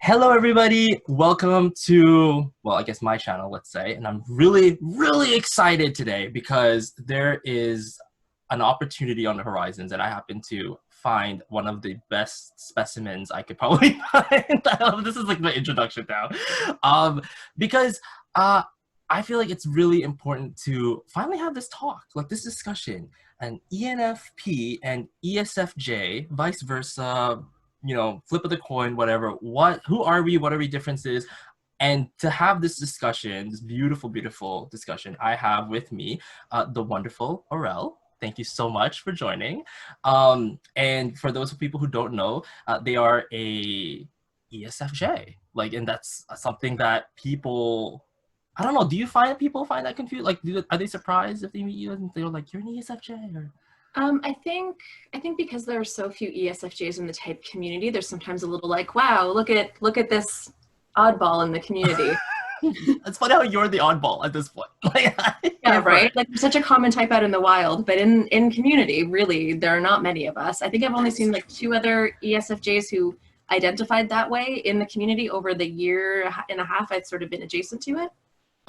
Hello, everybody. Welcome to, well, I guess my channel, let's say. And I'm really, really excited today because there is an opportunity on the horizons and I happen to find one of the best specimens I could probably find. This is like the introduction now. Because I feel like it's really important to finally have this talk, like this discussion. And ENFP and ESFJ, vice versa, you know, flip of the coin, whatever. Who are we? What are we differences? And to have this discussion, this beautiful, beautiful discussion, I have with me the wonderful Aurel. Thank you so much for joining. And for those people who don't know, they are a ESFJ. Like, and that's something that people, I don't know. Do you find people find that confused? Like, are they surprised if they meet you and they're like, "You're an ESFJ"? Or I think because there are so few ESFJs in the type community, there's sometimes a little like, wow, look at this oddball in the community. it's funny how you're the oddball at this point. Yeah, right. Like such a common type out in the wild, but in community, really, there are not many of us. I think I've only seen like 2 other ESFJs who identified that way in the community over the year and a half I've sort of been adjacent to it.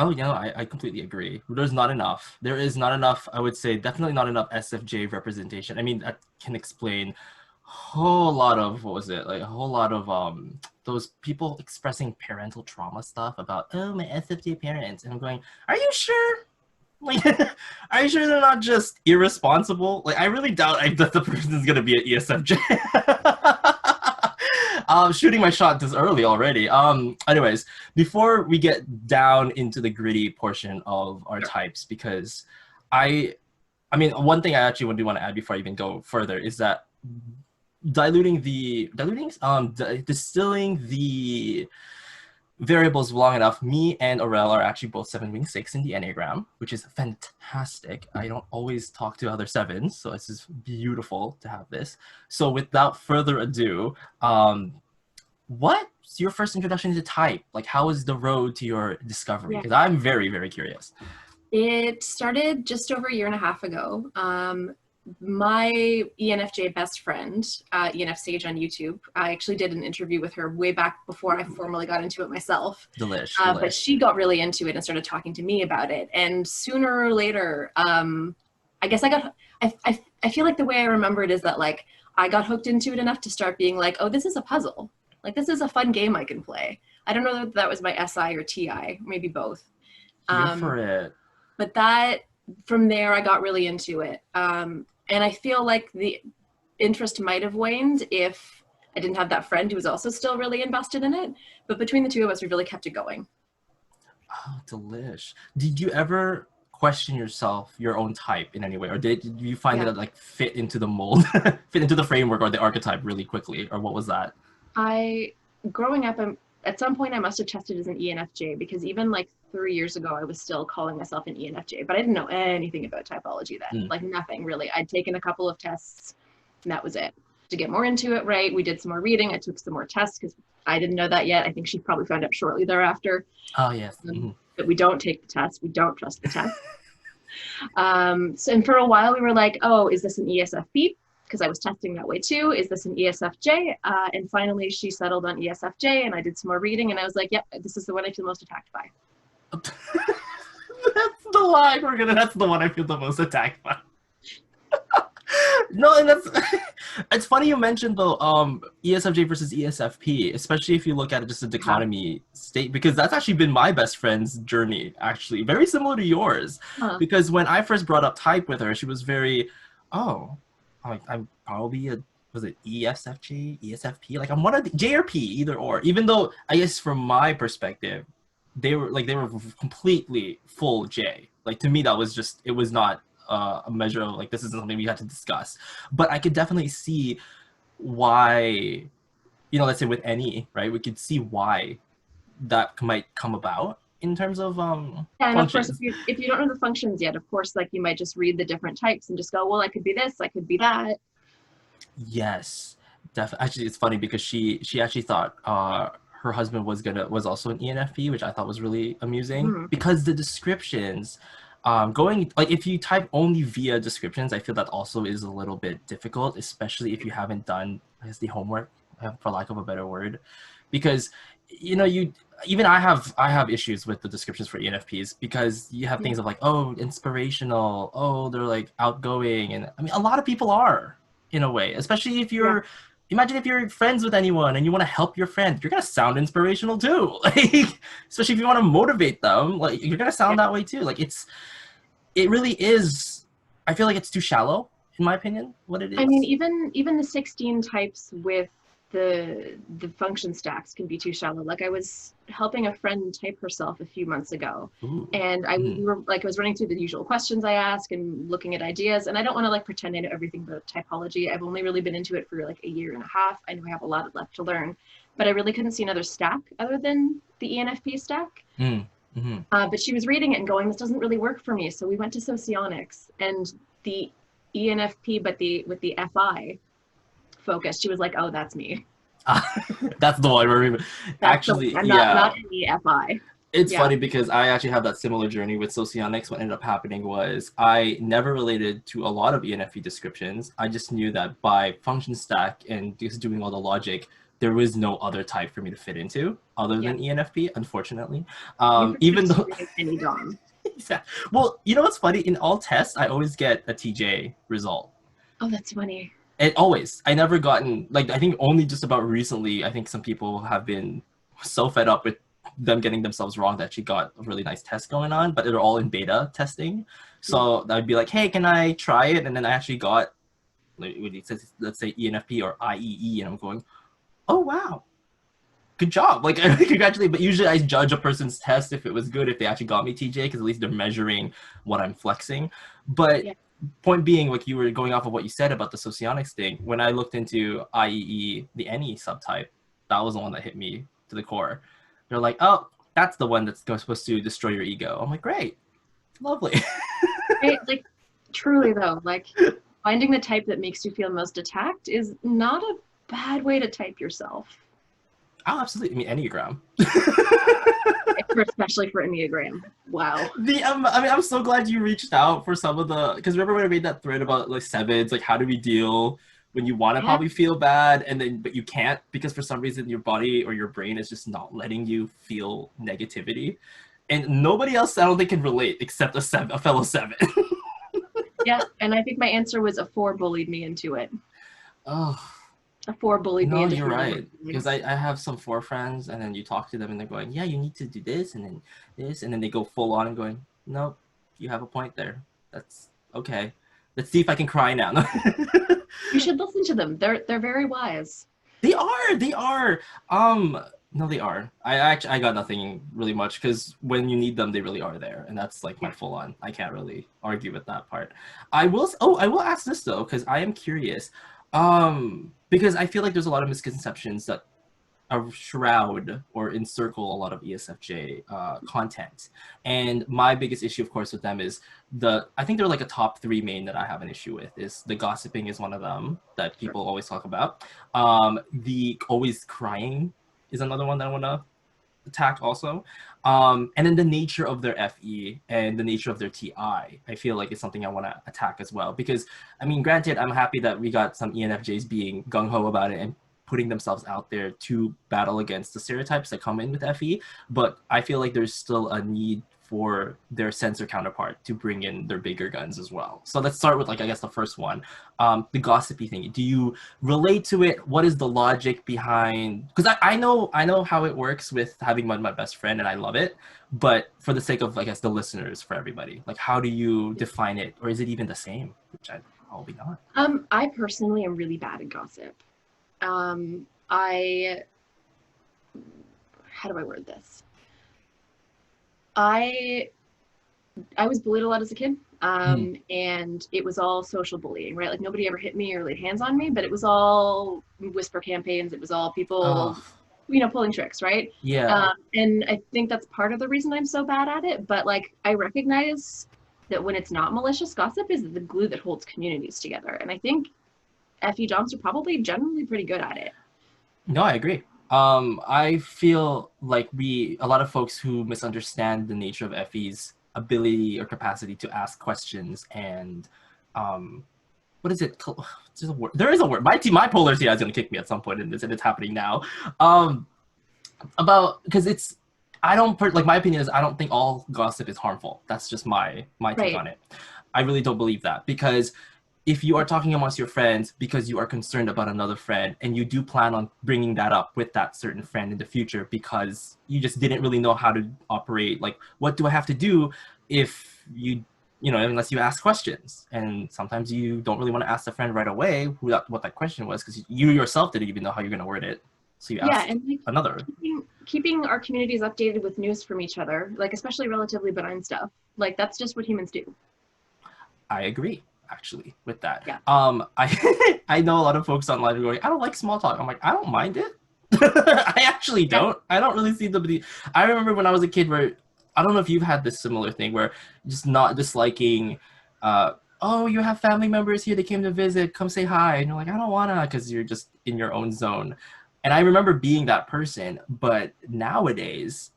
Oh, yeah, I completely agree. There's not enough. There is not enough, I would say, definitely not enough SFJ representation. I mean, that can explain a whole lot of, what was it? Like a whole lot of those people expressing parental trauma stuff about, oh, my SFJ parents. And I'm going, are you sure? Like, are you sure they're not just irresponsible? Like, I really doubt that the person is going to be an ESFJ. Shooting my shot this early already. Anyways, before we get down into the gritty portion of our types, because I mean, one thing I actually do want to add before I even go further is that distilling the variables long enough, me and Aurel are actually both 7-wing-6 in the Enneagram, which is fantastic. I don't always talk to other 7s, so it's just beautiful to have this. So without further ado, what's your first introduction to type? Like, how was the road to your discovery? Because I'm very, very curious. It started just over a year and a half ago. My ENFJ best friend, ENF Sage on YouTube, I actually did an interview with her way back before I formally got into it myself. Delish. But she got really into it and started talking to me about it. And sooner or later, I guess I feel like the way I remember it is that like I got hooked into it enough to start being like, oh, this is a puzzle. Like this is a fun game I can play. I don't know if that was my SI or TI, maybe both. Here for it. But that, from there, I got really into it. And I feel like the interest might have waned if I didn't have that friend who was also still really invested in it. But between the two of us, we really kept it going. Oh, delish. Did you ever question yourself, your own type in any way? Or did you find that it like fit into the mold, fit into the framework or the archetype really quickly? Or what was that? Growing up, at some point I must have tested as an ENFJ because even like 3 years ago, I was still calling myself an ENFJ, but I didn't know anything about typology then, like nothing really. I'd taken a couple of tests and that was it. To get more into it, right, we did some more reading. I took some more tests because I didn't know that yet. I think she probably found out shortly thereafter. Oh, yes. That we don't take the test. We don't trust the test. And for a while we were like, oh, is this an ESFP? Because I was testing that way too. Is this an ESFJ? And finally she settled on ESFJ and I did some more reading and I was like, yep, this is the one I feel most attacked by. That's the line that's the one I feel the most attacked by. No, and it's funny you mentioned though, ESFJ versus ESFP, especially if you look at it just a dichotomy state, because that's actually been my best friend's journey, actually. Very similar to yours. Because when I first brought up type with her, she was very, I'm probably was it ESFJ, ESFP? Like I'm one of the J or P, either or. Even though I guess from my perspective, they were completely full J. Like to me, that was just, it was not a measure of like, this isn't something we had to discuss. But I could definitely see why, you know, let's say with any, right, we could see why that might come about in terms of and of course if you don't know the functions yet, of course, like you might just read the different types and just go, well, I could be this, I could be that. Yes, definitely. Actually, it's funny because she actually thought her husband was also an ENFP, which I thought was really amusing because the descriptions, going like if you type only via descriptions, I feel that also is a little bit difficult, especially if you haven't done, I guess, the homework, for lack of a better word. because you know even I have issues with the descriptions for ENFPs because you have things of like, oh, inspirational, oh, they're like outgoing, and I mean a lot of people are in a way, especially if you're imagine if you're friends with anyone and you want to help your friend, you're gonna sound inspirational too. Like, especially if you want to motivate them, like you're gonna sound that way too. Like it really is. I feel like it's too shallow, in my opinion, what it is. I mean, even the 16 types with the function stacks can be too shallow. Like I was helping a friend type herself a few months ago. Ooh. And we were like, I was running through the usual questions I ask and looking at ideas. And I don't want to like pretend I know everything about typology. I've only really been into it for like a year and a half. I know I have a lot left to learn, but I really couldn't see another stack other than the ENFP stack. But she was reading it and going, this doesn't really work for me. So we went to socionics, and the ENFP, but with the FI focus, she was like, oh, that's me. That's the one where actually, I'm not an EFI. It's funny because I actually have that similar journey with socionics. What ended up happening was I never related to a lot of ENFP descriptions. I just knew that by function stack and just doing all the logic, there was no other type for me to fit into other than ENFP, unfortunately. Even though any DOM. Well, you know what's funny? In all tests, I always get a TJ result. Oh, that's funny. It always. I never gotten, like, I think only just about recently, I think some people have been so fed up with them getting themselves wrong that she got a really nice test going on, but they're all in beta testing. So I'd be like, hey, can I try it? And then I actually got, like, let's say ENFP or IEE, and I'm going, oh, wow. Good job. Like, congratulations. But usually I judge a person's test if it was good, if they actually got me TJ, because at least they're measuring what I'm flexing. But point being, like you were going off of what you said about the socionics thing, when I looked into IEE, the NE subtype, that was the one that hit me to the core. They're like, oh, that's the one that's supposed to destroy your ego. I'm like, great. Lovely. Like, truly though, like finding the type that makes you feel most attacked is not a bad way to type yourself. Oh, absolutely. I mean, Enneagram. Especially for Enneagram. Wow. I mean, I'm so glad you reached out for some of the, because remember when I made that thread about like sevens, like how do we deal when you want to probably feel bad and then, but you can't because for some reason your body or your brain is just not letting you feel negativity. And nobody else I don't think can relate except a fellow seven. Yeah, and I think my answer was a 4 bullied me into it. Oh. A 4 bullied me into it. No, you're right. Because I have some 4 friends and then you talk to them and they're going, yeah, you need to do this and then this. And then they go full on and going, nope, you have a point there. That's okay. Let's see if I can cry now. You should listen to them. They're very wise. They are. No, they are. I got nothing really much because when you need them, they really are there. And that's like my full on. I can't really argue with that part. I will ask this though, because I am curious. Because I feel like there's a lot of misconceptions that shroud or encircle a lot of ESFJ content. And my biggest issue, of course, with them is I think they're like a top 3 main that I have an issue with. Is the gossiping is one of them that people always talk about. The always crying is another one that I want to attack also. And then the nature of their FE and the nature of their TI, I feel like it's something I want to attack as well. Because, I mean, granted, I'm happy that we got some ENFJs being gung-ho about it and putting themselves out there to battle against the stereotypes that come in with FE, but I feel like there's still a need for their sensor counterpart to bring in their bigger guns as well. So let's start with, like, I guess the first one, the gossipy thing. Do you relate to it? What is the logic behind? Because I know how it works with having my best friend, and I love it. But for the sake of, I guess, the listeners, for everybody, like, how do you define it, or is it even the same? Which I probably not. I personally am really bad at gossip. How do I word this? I was bullied a lot as a kid, and it was all social bullying, right? Like nobody ever hit me or laid hands on me, but it was all whisper campaigns. It was all people, pulling tricks, right? Yeah. And I think that's part of the reason I'm so bad at it. But like, I recognize that when it's not malicious, gossip is the glue that holds communities together. And I think FE Doms are probably generally pretty good at it. No, I agree. I feel like a lot of folks who misunderstand the nature of FE's ability or capacity to ask questions and, what is it? There is a word. My polar TI is going to kick me at some point in this, and it's happening now. about, because it's, I don't like, my opinion is I don't think all gossip is harmful. That's just my take Right. on it. I really don't believe that, because if you are talking amongst your friends because you are concerned about another friend and you do plan on bringing that up with that certain friend in the future because you just didn't really know how to operate, like, what do I have to do if you know, unless you ask questions, and sometimes you don't really want to ask the friend right away what that question was because you yourself didn't even know how you're going to word it, so you Yeah, ask and like another. keeping our communities updated with news from each other, like especially relatively benign stuff. Like that's just what humans do. I agree, actually, with that. Yeah. I I know a lot of folks online are going, I don't like small talk. I'm like, I don't mind it. I actually Yeah. don't. I don't really see the. I remember when I was a kid where, I don't know if you've had this similar thing where just not disliking, oh, you have family members here, they came to visit, come say hi. And you're like, I don't wanna, because you're just in your own zone. And I remember being that person, but nowadays,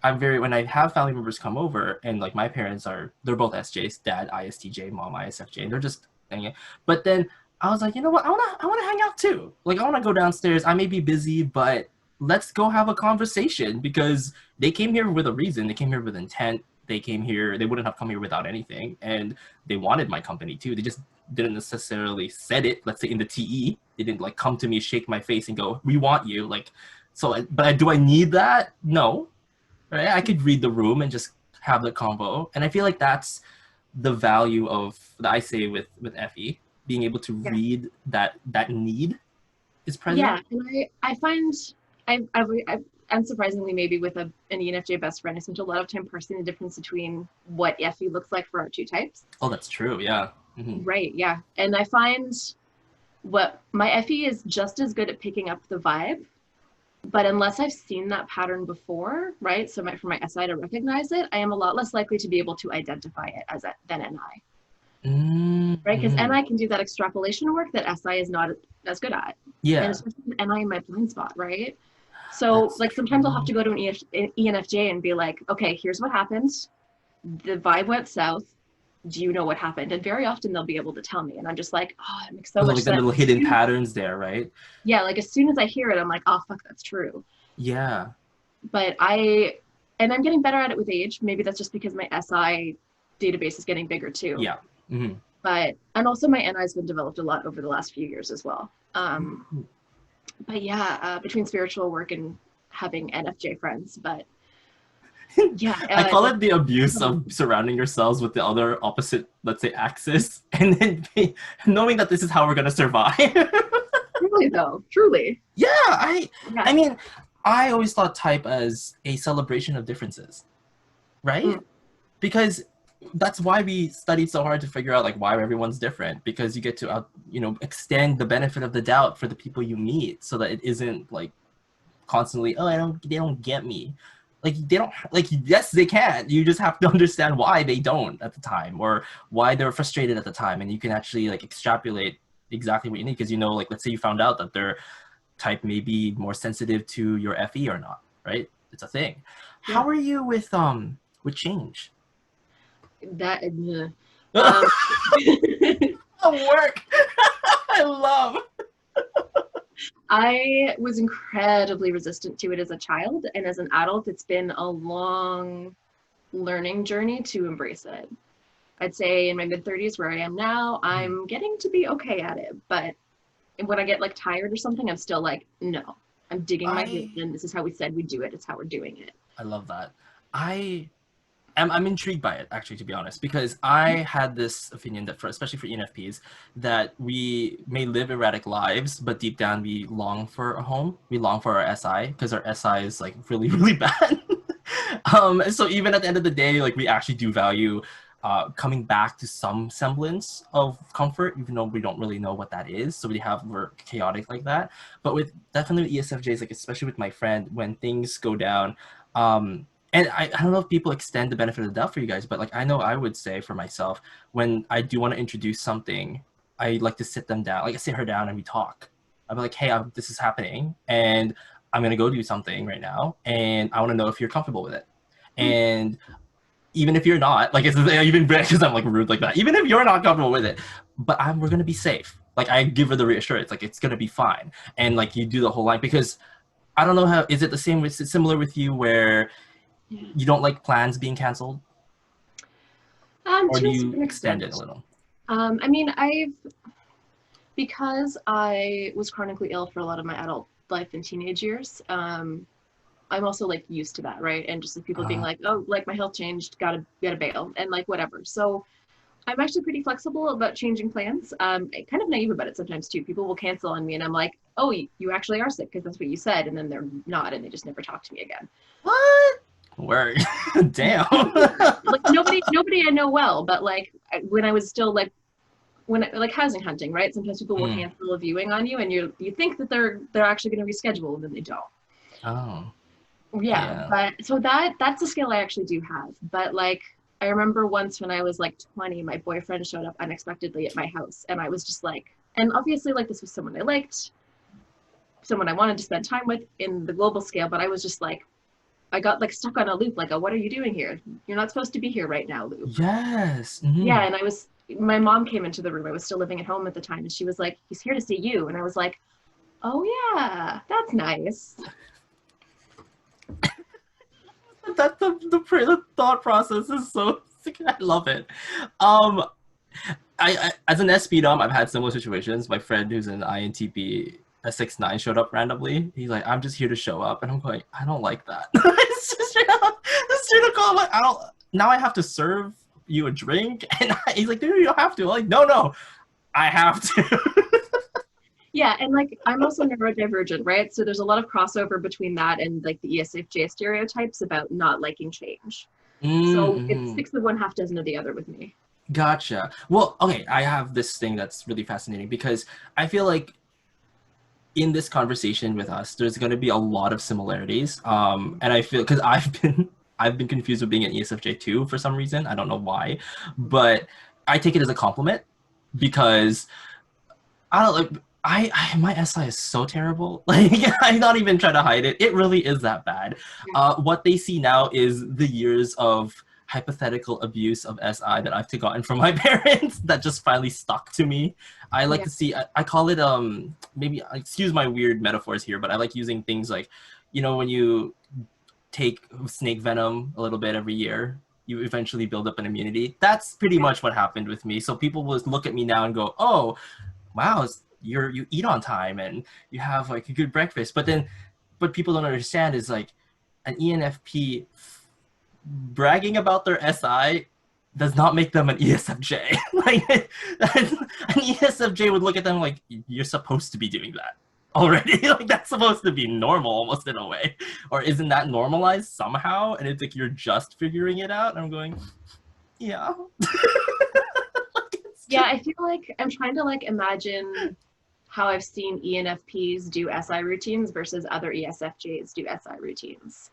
I'm very, when I have family members come over and like my parents are, they're both SJs, dad ISTJ, mom ISFJ, and they're just hanging. But then I was like, you know what? I wanna hang out too. Like I wanna go downstairs. I may be busy, but let's go have a conversation because they came here with a reason. They came here with intent. They came here, they wouldn't have come here without anything. And they wanted my company too. They just didn't necessarily said it, let's say in the TE. They didn't like come to me, shake my face and go, we want you. Like, so, but do I need that? No, right? I could read the room and just have the convo. And I feel like that's the value of that I say with FE, being able to Yeah. read that need is present. Yeah, and I find I've unsurprisingly maybe with an ENFJ best friend, I spent a lot of time parsing the difference between what FE looks like for our two types. Oh, that's true. Yeah. Right, yeah. And I find what my FE is just as good at picking up the vibe, but unless I've seen that pattern before, right? So for my SI to recognize it, I am a lot less likely to be able to identify it as than NI. Right? Because Mm-hmm. NI can do that extrapolation work that SI is not as good at. And Yeah, especially with NI in my blind spot, right? So that's like sometimes I'll have true. to go to an ENFJ and be like, okay, here's what happened. The vibe went south. Do you know what happened? And very often they'll be able to tell me. And I'm just like, oh, it makes so much Like the sense. little hidden patterns there, right? Yeah, like as soon as I hear it, I'm like, oh, fuck, that's true. Yeah. But and I'm getting better at it with age. Maybe that's just because my SI database is getting bigger too. Yeah. Mm-hmm. And also my NI has been developed a lot over the last few years as well. But yeah, between spiritual work and having NFJ friends, but yeah, I call it the abuse of surrounding yourselves with the other opposite, let's say, axis, and then knowing that this is how we're gonna survive. truly though, truly. Yeah, Yeah. I mean, I always thought type as a celebration of differences, right? Mm. Because that's why we studied so hard to figure out like why everyone's different, because you get to extend the benefit of the doubt for the people you meet so that it isn't like constantly, oh, they don't get me. Like they don't, like, yes they can, you just have to understand why they don't at the time, or why they're frustrated at the time, and you can actually like extrapolate exactly what you need, because you know, like, let's say you found out that their type may be more sensitive to your FE or not, right? It's a thing. Yeah. How are you with change? That Work. I love. I was incredibly resistant to it as a child, and as an adult, it's been a long learning journey to embrace it. I'd say in my mid-30s, where I am now, I'm getting to be okay at it. But when I get like tired or something, I'm still like, no, I'm digging my heels in. This is how we said we do it. It's how we're doing it. I love that. I'm intrigued by it, actually, to be honest, because I had this opinion that, especially for ENFPs, that we may live erratic lives, but deep down we long for a home. We long for our SI, because our SI is like really, really bad. So even at the end of the day, like, we actually do value coming back to some semblance of comfort, even though we don't really know what that is. So we're chaotic like that. But with definitely ESFJs, like especially with my friend, when things go down, and I don't know if people extend the benefit of the doubt for you guys, but like, I know I would say for myself, when I do want to introduce something, I like to sit them down, like I sit her down and we talk. I'm like, hey, this is happening and I'm going to go do something right now. And I want to know if you're comfortable with it. And even if you're not, like, it's even because I'm like rude like that, even if you're not comfortable with it, but we're going to be safe. Like, I give her the reassurance, like, it's going to be fine. And like, you do the whole line, because I don't know how, is it the same, is it similar with you where you don't like plans being canceled? Or To do a you certain extend extent. it a little? I mean, because I was chronically ill for a lot of my adult life and teenage years, I'm also like used to that, right? And just like people being like, oh, like my health changed, gotta bail, and like whatever. So I'm actually pretty flexible about changing plans. Kind of naive about it sometimes too. People will cancel on me, and I'm like, oh, you actually are sick because that's what you said, and then they're not, and they just never talk to me again. What? Word. Damn. Like nobody I know well, but like when I was still like like housing hunting, right? Sometimes people will cancel a viewing on you, and you think that they're actually going to reschedule, and then they don't. Oh. Yeah, Yeah. but so that's a skill I actually do have. But like I remember once when I was like 20, my boyfriend showed up unexpectedly at my house, and I was just like, and obviously like this was someone I liked, someone I wanted to spend time with in the global scale, but I was just like, I got like stuck on a loop, like, what are you doing here? You're not supposed to be here right now, loop. Yes. Yeah, and my mom came into the room. I was still living at home at the time, and she was like, he's here to see you. And I was like, oh yeah, that's nice. That the thought process is so, I love it. I as an SP dom, I've had similar situations. My friend who's an INTP a 6'9" showed up randomly. He's like, I'm just here to show up, and I'm going, I don't like that. It's just straight up, just straight up call, like, I don't. Now I have to serve you a drink, and he's like, dude, you don't have to. I'm like, no, I have to. Yeah, and like I'm also neurodivergent, right? So there's a lot of crossover between that and like the ESFJ stereotypes about not liking change. So it's Mm-hmm. 6 of one, half dozen of the other with me. Gotcha. Well, okay, I have this thing that's really fascinating because I feel like in this conversation with us, there's going to be a lot of similarities. And I feel because I've been confused with being an ESFJ too for some reason. I don't know why, but I take it as a compliment because I don't like. My SI is so terrible. Like I'm not even trying to hide it. It really is that bad. Yeah. What they see now is the years of hypothetical abuse of SI that I've gotten from my parents that just finally stuck to me. I like Yeah. to see. I call it maybe excuse my weird metaphors here, but I like using things like, when you take snake venom a little bit every year, you eventually build up an immunity. That's pretty Yeah. much what happened with me. So people will look at me now and go, "Oh, wow, you eat on time and you have like a good breakfast." But then what people don't understand is like an ENFP bragging about their SI does not make them an ESFJ. Like an ESFJ would look at them like, you're supposed to be doing that already. Like that's supposed to be normal almost in a way. Or isn't that normalized somehow? And it's like you're just figuring it out. And I'm going, yeah. Yeah, I feel like I'm trying to like imagine how I've seen ENFPs do SI routines versus other ESFJs do SI routines.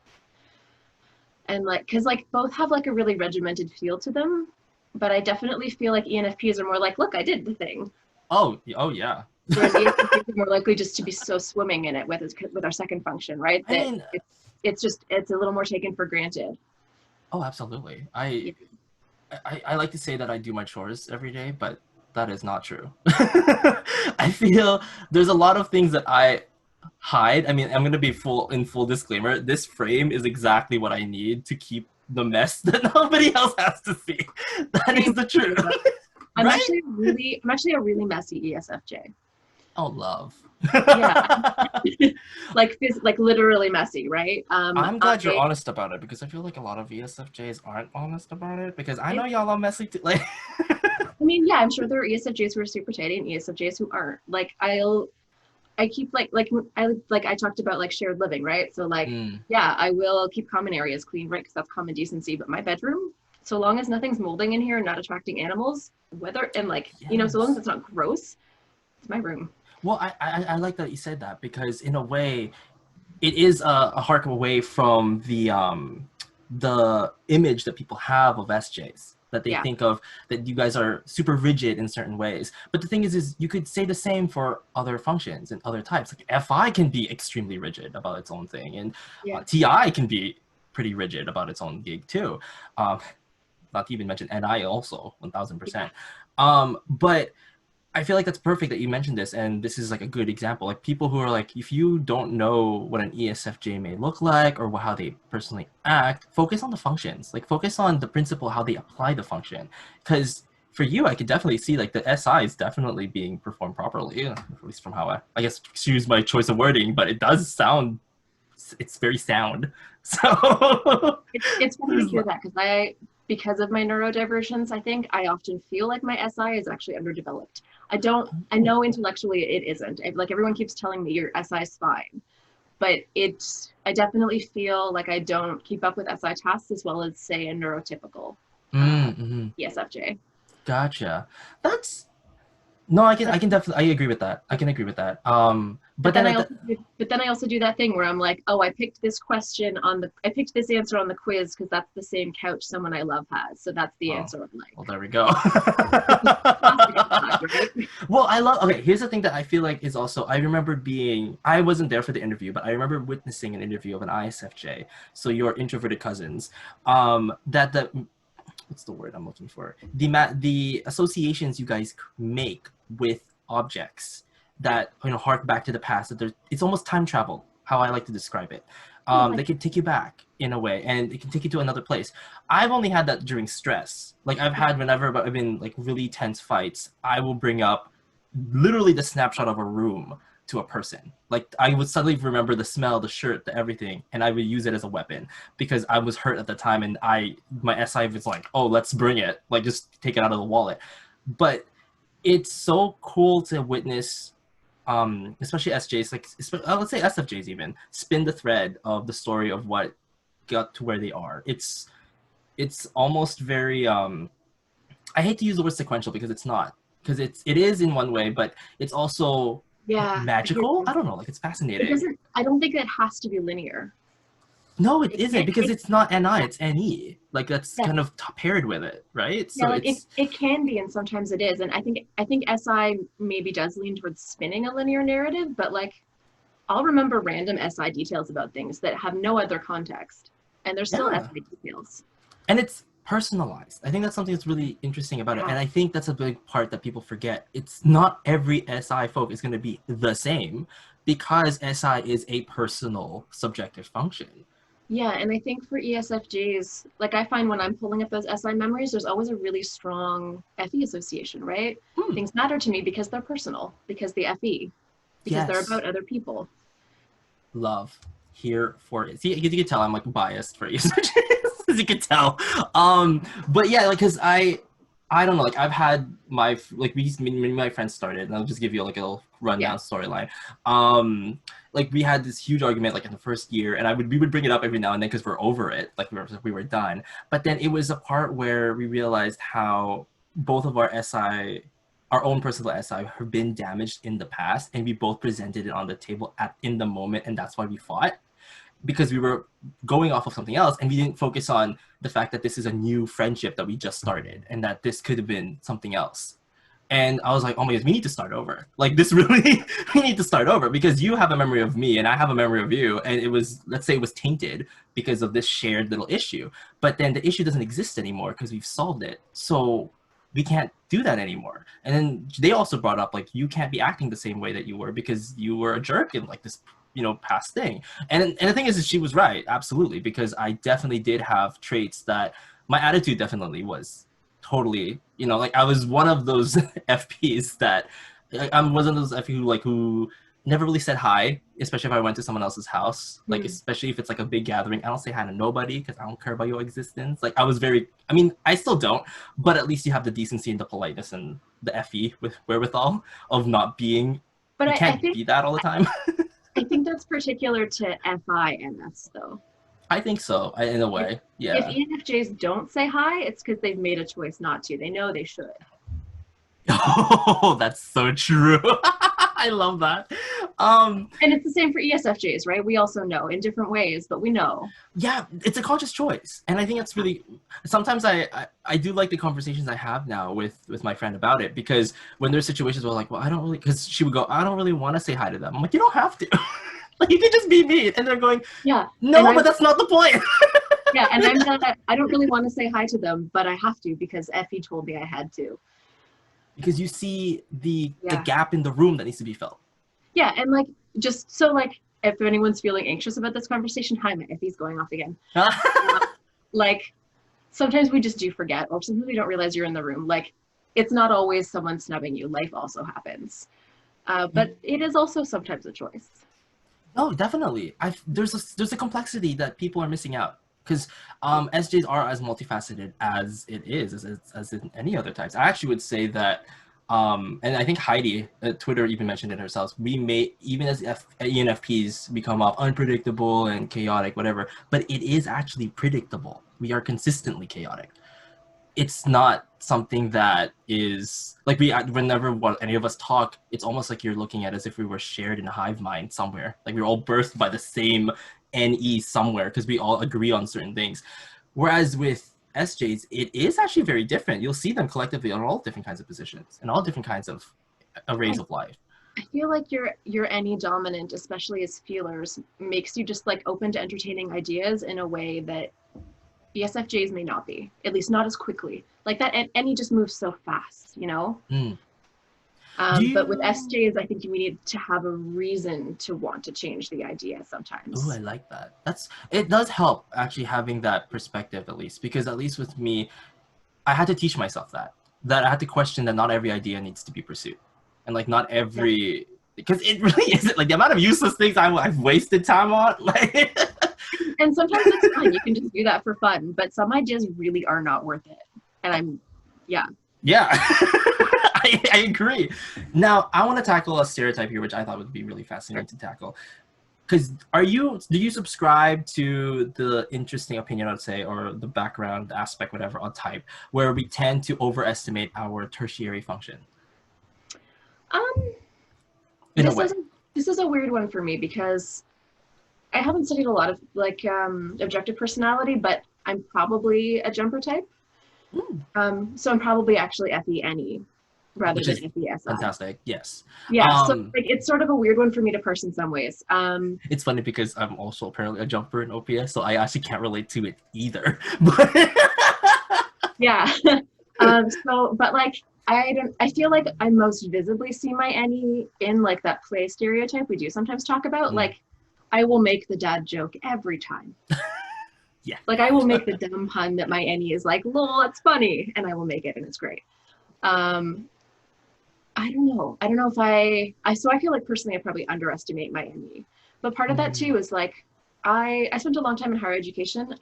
And like, cause like both have like a really regimented feel to them, but I definitely feel like ENFPs are more like, look, I did the thing. Oh yeah. Whereas ESFJs are more likely just to be so swimming in it with our second function, right? I That mean, it's a little more taken for granted. oh, absolutely. Yeah. I like to say that I do my chores every day, but that is not true. I feel there's a lot of things that I hide. I mean, I'm gonna be full disclaimer. This frame is exactly what I need to keep the mess that nobody else has to see. That is the truth. I'm Right? actually a really messy ESFJ. Oh, love. Yeah, like literally messy, right? I'm glad you're honest about it because I feel like a lot of ESFJs aren't honest about it because I know y'all are messy too. Like, I mean, yeah, I'm sure there are ESFJs who are super tidy and ESFJs who aren't. Like I keep I talked about like shared living, right? So like, yeah, I will keep common areas clean, right? Because that's common decency. But my bedroom, so long as nothing's molding in here and not attracting animals, and like, so long as it's not gross, it's my room. Well, I like that you said that because in a way, it is a hark away from the image that people have of SJs that they Yeah. think of that you guys are super rigid in certain ways. But the thing is you could say the same for other functions and other types. Like FI can be extremely rigid about its own thing, and TI can be pretty rigid about its own gig too. Not to even mention NI also 1000%. But I feel like that's perfect that you mentioned this, and this is like a good example. Like people who are like, if you don't know what an ESFJ may look like or how they personally act, focus on the functions. Like focus on the principle, how they apply the function. Because for you, I could definitely see like the SI is definitely being performed properly, at least from how I guess excuse my choice of wording, but it does sound, it's very sound. So It's funny to there's hear that because of my neurodivergence, I think I often feel like my SI is actually underdeveloped. I know intellectually it isn't. Like everyone keeps telling me your SI is fine, but I definitely feel like I don't keep up with SI tasks as well as say a neurotypical mm-hmm. ESFJ. Gotcha. That's no, I But can definitely I agree with that. I can agree with that. but But then then at the, I also do that thing where I'm like, oh, I picked this answer on the quiz because that's the same couch someone I love has, so that's the oh, answer I'm like. well, there we go. Classic SI, right? Well, okay, here's the thing that I feel like is also, I remember I wasn't there for the interview, but I remember witnessing an interview of an ISFJ, so your introverted cousins, that what's the word I'm looking for? The associations you guys make with objects that hark back to the past. It's almost time travel. How I like to describe it. They can take you back in a way, and it can take you to another place. I've only had that during stress. Like I've had whenever I've been like really tense fights, I will bring up literally the snapshot of a room to a person. Like I would suddenly remember the smell, the shirt, the everything, and I would use it as a weapon because I was hurt at the time, and my SI was like, oh, let's bring it, like just take it out of the wallet. But it's so cool to witness, especially SJs, like let's say SFJs even spin the thread of the story of what got to where they are. It's almost very I hate to use the word sequential because it's not, because it is in one way, but it's also Yeah, magical. I don't know, like it's fascinating. I don't think it has to be linear. No, it It isn't, can't, because it's not NI, yeah, it's NE. Like that's yeah, kind of paired with it, right? yeah, So like it's it can be, and sometimes it is. And I think SI maybe does lean towards spinning a linear narrative, but like I'll remember random SI details about things that have no other context, and they're still yeah, SI details. and it's personalized. I think that's something that's really interesting about it, Yeah. and I think that's a big part that people forget. It's not every SI folk is going to be the same, because SI is a personal subjective function. Yeah, and I think for ESFJs, like I find when I'm pulling up those SI memories, there's always a really strong FE association, right? Hmm. Things matter to me because they're personal, because the FE, because they're Yes. about other people. Love. Here for it. See, you can tell I'm like biased for ESFJs, as you can tell. But yeah, like, cause I don't know, like I've had like me and my friends started, and I'll just give you like a little Yeah. rundown storyline. Like we had this huge argument like in the first year, and we would bring it up every now and then because we're over it, like we were done. But then it was a part where we realized how both of our our own personal SI have been damaged in the past, and we both presented it on the table in the moment, and that's why we fought, because we were going off of something else, and we didn't focus on the fact that this is a new friendship that we just started, and that this could have been something else. And I was like, oh my god, we need to start over. Like this really, we need to start over, because you have a memory of me and I have a memory of you. And it was, let's say it was tainted because of this shared little issue. But then the issue doesn't exist anymore because we've solved it. So we can't do that anymore. And then they also brought up, like, you can't be acting the same way that you were because you were a jerk in like this, past thing. And the thing is she was right, absolutely, because I definitely did have traits that my attitude definitely was totally, like I was one of those FPs that I'm one of those FP who never really said hi, especially if I went to someone else's house, like Hmm. especially if it's like a big gathering. I don't say hi to nobody because I don't care about your existence. Like I mean, I still don't, but at least you have the decency and the politeness and the FE with wherewithal of not being, But you I can't think be that all the time. I think that's particular to FINS though. I think so, in a If way, if yeah. ENFJs don't say hi, it's because they've made a choice not to. They know they should. Oh, that's so true. I love that. And it's the same for ESFJs, right? We also know in different ways, but we know. Yeah, it's a conscious choice, and I think that's really. Sometimes I do like the conversations I have now with my friend about it, because when there's situations where like, well, I don't really, because she would go, I don't really want to say hi to them. I'm like, you don't have to. Like, you can just be me, and they're going, Yeah. And no, but I'm that's not the point. yeah, and I'm not I don't really want to say hi to them, but I have to because Effie told me I had to. because you see the Yeah. gap in the room that needs to be filled. Yeah, and like just so like if anyone's feeling anxious about this conversation, hi, if he's going off again. Like sometimes we just do forget, or sometimes we don't realize you're in the room. Like it's not always someone snubbing you. Life also happens, but it is also sometimes a choice. No, definitely. There's a complexity that people are missing out because SJs are as multifaceted as it is as in any other types. I actually would say that, and I think Heidi at Twitter even mentioned it herself. We may even as ENFPs become unpredictable and chaotic, whatever. But it is actually predictable. We are consistently chaotic. It's not something that is like whenever any of us talk, it's almost like you're looking at it as if we were shared in a hive mind somewhere, like we were all birthed by the same NE somewhere because we all agree on certain things. Whereas with SJs, it is actually very different. You'll see them collectively on all different kinds of positions and all different kinds of arrays of life. I feel like your NE dominant, especially as feelers, makes you just like open to entertaining ideas in a way that ESFJs may not be, at least not as quickly. Like that, and he just moves so fast, you know? But with SJs, I think you need to have a reason to want to change the idea sometimes. Oh, I like that. It does help actually having that perspective at least, because at least with me, I had to teach myself that I had to question that not every idea needs to be pursued. And like not every, because it really isn't, like the amount of useless things I've wasted time on, like and sometimes it's fun. You can just do that for fun, but some ideas really are not worth it. And yeah. I agree. Now, I want to tackle a stereotype here, which I thought would be really fascinating to tackle. Because do you subscribe to the interesting opinion, I'd say, or the background aspect, whatever, on type, where we tend to overestimate our tertiary function? In a way. This is a weird one for me because I haven't studied a lot of like objective personality, but I'm probably a jumper type. So I'm probably actually FENE rather than FESI. Fantastic. Yes. Yeah. So like it's sort of a weird one for me to parse in some ways. It's funny because I'm also apparently a jumper in OPS, so I actually can't relate to it either. Yeah. But like I feel like I most visibly see my NE in like that play stereotype we do sometimes talk about. Like I will make the dad joke every time. Yeah. Like I will make the dumb pun that my NE is like, lol, it's funny, and I will make it and it's great. I don't know if I feel like personally I probably underestimate my NE. But part of that too is like I spent a long time in higher education.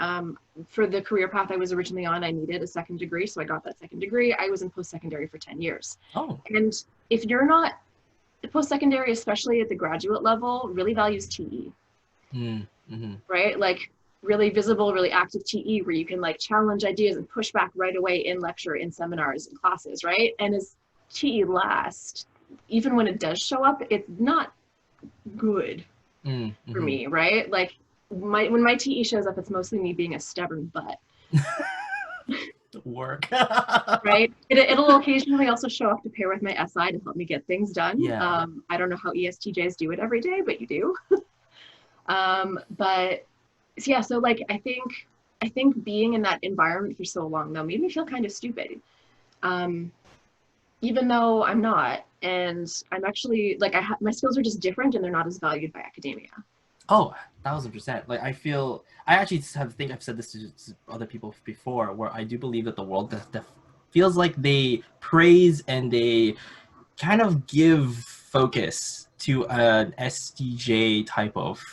For the career path I was originally on, I needed a second degree, so I got that second degree. I was in post-secondary for 10 years. Oh. And if you're not, post-secondary, especially at the graduate level, really values TE. Right? Like really visible, really active TE where you can like challenge ideas and push back right away in lecture, in seminars, in classes, right? And as TE lasts, even when it does show up, it's not good for me, right? Like when my TE shows up, it's mostly me being a stubborn butt. Work. Right? It'll occasionally also show up to pair with my SI to help me get things done. Yeah. I don't know how ESTJs do it every day, but you do. But yeah, so like I think being in that environment for so long though made me feel kind of stupid. Even though I'm not, and I'm actually like my skills are just different and they're not as valued by academia. Oh, 1000%. Like I actually think I've said this to other people before, where I do believe that the world that feels like they praise and they kind of give focus to an STJ type of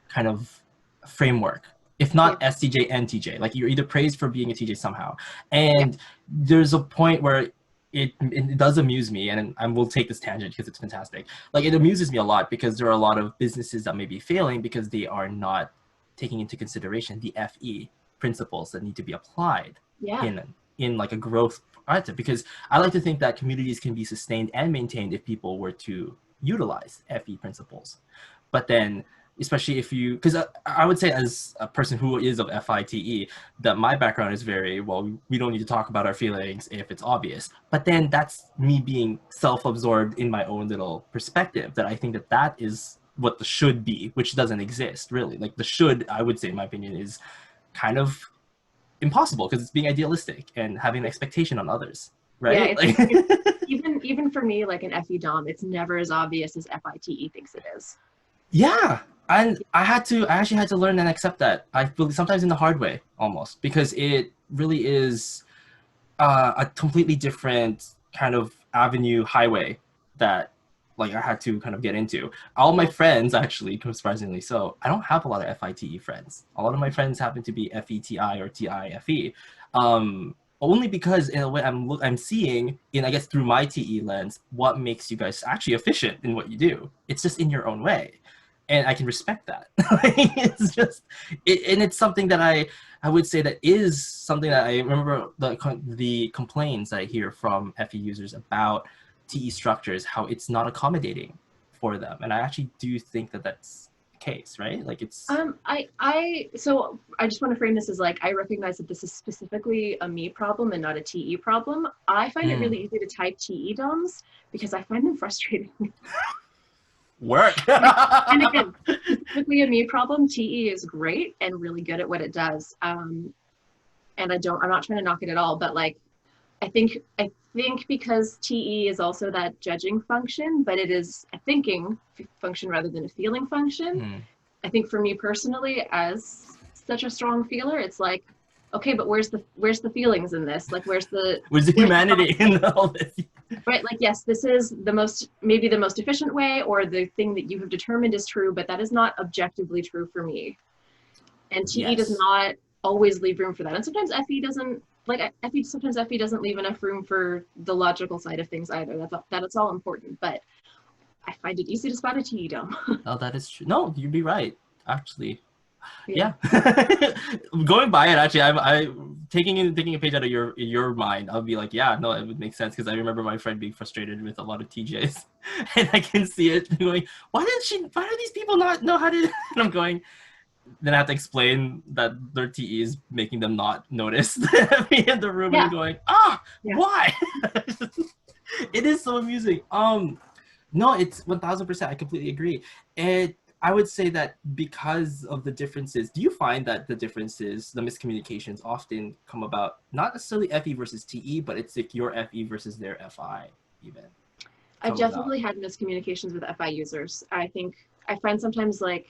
kind of framework, if not STJ and TJ. Like you're either praised for being a TJ somehow, and there's a point where it does amuse me, and I will take this tangent because it's fantastic. Like it amuses me a lot because there are a lot of businesses that may be failing because they are not taking into consideration the FE principles that need to be applied in like a growth project. Because I like to think that communities can be sustained and maintained if people were to utilize FE principles. But then especially if you, because I would say as a person who is of FITE, that my background is very, well, we don't need to talk about our feelings if it's obvious. But then that's me being self-absorbed in my own little perspective, that I think that is what the should be, which doesn't exist really. Like the should, I would say in my opinion, is kind of impossible because it's being idealistic and having an expectation on others. right? Yeah, even for me, like an FE Dom, it's never as obvious as FITE thinks it is. Yeah, and I actually had to learn and accept that. I believe sometimes in the hard way, almost, because it really is a completely different kind of avenue highway that like I had to kind of get into. All my friends, actually, surprisingly so, I don't have a lot of FITE friends. A lot of my friends happen to be FETI or TIFE. Only because in a way I'm seeing in, I guess, through my TE lens, what makes you guys actually efficient in what you do. It's just in your own way. And I can respect that. It's just, and it's something that I would say that is something that I remember the complaints I hear from FE users about TE structures, how it's not accommodating for them. And I actually do think that that's the case, right? Like it's... So I just want to frame this as like, I recognize that this is specifically a me problem and not a TE problem. I find it really easy to type TE DOMs because I find them frustrating. Work. And again, specifically a me problem. TE is great and really good at what it does. And I'm not trying to knock it at all, but like, I think because TE is also that judging function, but it is a thinking function rather than a feeling function. I think for me personally, as such a strong feeler, it's like, okay, but where's the feelings in this? Like, where's the humanity in all this? Right, like, yes, this is maybe the most efficient way, or the thing that you have determined is true, but that is not objectively true for me. And TE does not always leave room for that. And sometimes FE doesn't, sometimes FE doesn't leave enough room for the logical side of things either. That's all important, but I find it easy to spot a TE dome. Oh, that is true. No, you'd be right, actually. Yeah. Going by it, actually, I'm taking a page out of your mind. I'll be like, yeah, no, it would make sense, because I remember my friend being frustrated with a lot of TJs, and I can see it going, why do these people not know how to? And I'm going, then I have to explain that their TE is making them not notice me in the room, and going, why? It is so amusing. No, it's 1000%. I completely agree. And I would say that because of the differences, do you find that the differences, the miscommunications often come about not necessarily FE versus TE, but it's like your FE versus their FI even? I've definitely had miscommunications with FI users. I find sometimes like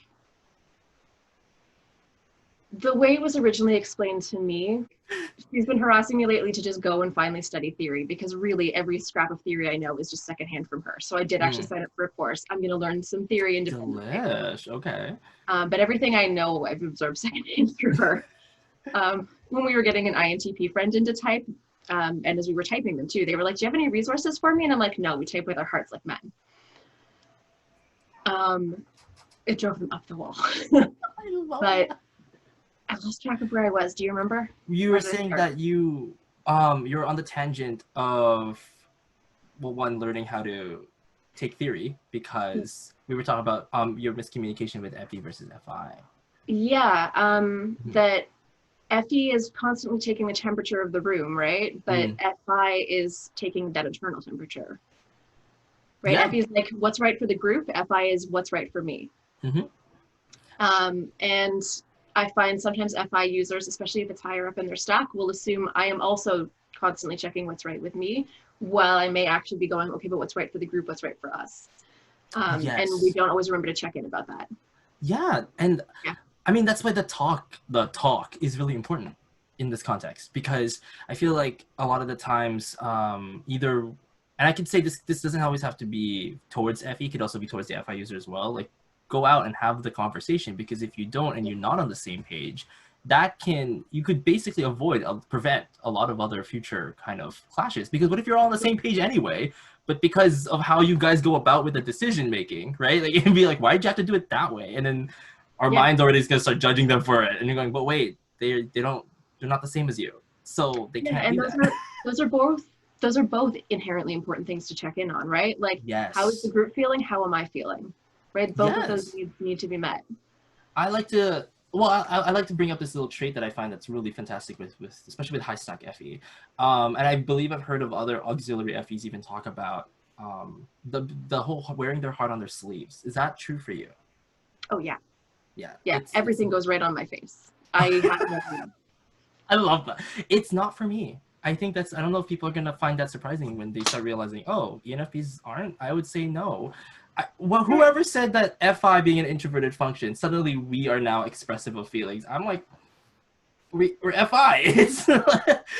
the way it was originally explained to me, she's been harassing me lately to just go and finally study theory, because really every scrap of theory I know is just secondhand from her. So I did actually sign up for a course. I'm going to learn some theory independently. Delish. Okay. But everything I know, I've absorbed secondhand through her. When we were getting an INTP friend into type, and as we were typing them too, they were like, do you have any resources for me? And I'm like, no, we type with our hearts like men. It drove them up the wall. I love that. I lost track of where I was. Do you remember? You were saying that you're on the tangent of, well, one, learning how to take theory, because we were talking about your miscommunication with FE versus FI. Yeah, that FE is constantly taking the temperature of the room, right? But FI is taking that internal temperature, right? Yeah. FE is like, what's right for the group. FI is what's right for me. And I find sometimes FI users, especially if it's higher up in their stack, will assume I am also constantly checking what's right with me, while I may actually be going, okay, but what's right for the group, what's right for us? And we don't always remember to check in about that. Yeah, and I mean, that's why the talk is really important in this context, because I feel like a lot of the times either, and I can say this doesn't always have to be towards FE, it could also be towards the FI user as well, like, go out and have the conversation, because if you don't and you're not on the same page, you could basically prevent a lot of other future kind of clashes. Because what if you're all on the same page anyway, but because of how you guys go about with the decision making, right? Like, it'd be like, why did you have to do it that way? And then our minds already is gonna start judging them for it, and you're going, but wait, they're not the same as you, so they can't do that. Those are both inherently important things to check in on, right? Like, how is the group feeling? How am I feeling? Right, both of those need to be met. I like to bring up this little trait that I find that's really fantastic with especially with high stack FE, and I believe I've heard of other auxiliary FEs even talk about the whole wearing their heart on their sleeves. Is that true for you? Oh yeah. Everything goes right on my face. I love that. It's not for me. I think that's, I don't know if people are going to find that surprising when they start realizing, oh, ENFPs aren't. I would say no. Well, whoever said that FI being an introverted function, suddenly we are now expressive of feelings. I'm like, we're FI. It's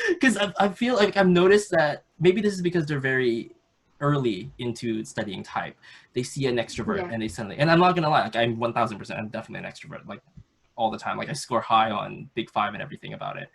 because I feel like I've noticed that maybe this is because they're very early into studying type. They see an extrovert and they suddenly, and I'm not going to lie, like I'm 1000%, I'm definitely an extrovert, like all the time. Like I score high on Big Five and everything about it.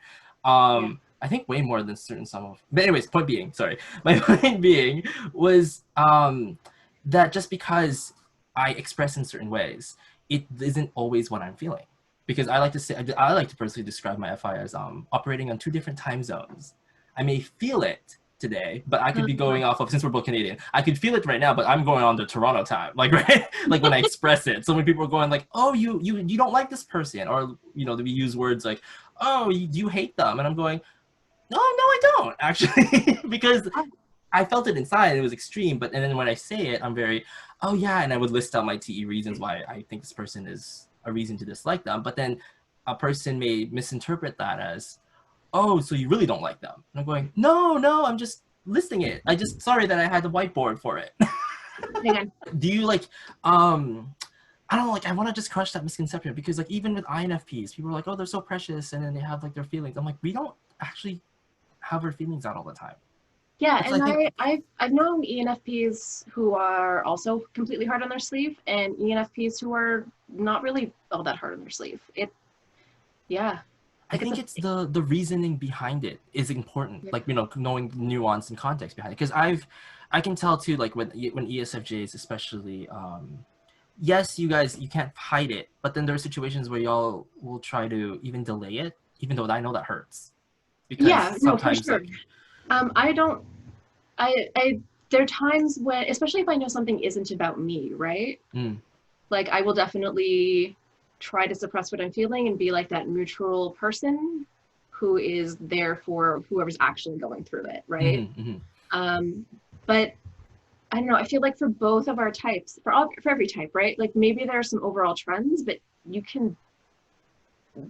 I think way more than certain some of. But anyways, point being, sorry, my point being was that just because I express in certain ways, it isn't always what I'm feeling. Because I like to say, I like to personally describe my FI as operating on 2 different time zones. I may feel it today, but I could be going off of, since we're both Canadian, I could feel it right now, but I'm going on the Toronto time, like, right? Like when I express it. So when people are going like, oh, you don't like this person, or, you know, we use words like, oh, you hate them. And I'm going, no, I don't actually, because I felt it inside. It was extreme. And then when I say it, I'm very, oh yeah. And I would list out my TE reasons why I think this person is a reason to dislike them. But then a person may misinterpret that as, oh, so you really don't like them. And I'm going, no, I'm just listing it. Sorry that I had the whiteboard for it. Do you like, I don't know, like, I want to just crush that misconception, because like even with INFPs, people are like, oh, they're so precious, and then they have like their feelings. I'm like, we don't actually have our feelings out all the time. Yeah, and I've known ENFPs who are also completely hard on their sleeve, and ENFPs who are not really all that hard on their sleeve. I think it's the reasoning behind it is important. Yeah. Like, you know, knowing nuance and context behind it. Because I can tell too, like when ESFJs especially, yes, you guys, you can't hide it, but then there are situations where y'all will try to even delay it, even though I know that hurts. Because sometimes, no, for sure. Like, there are times when, especially if I know something isn't about me, right? Like I will definitely try to suppress what I'm feeling and be like that neutral person who is there for whoever's actually going through it, right? But I don't know, I feel like for both of our types, for every type, right? Like maybe there are some overall trends, but you can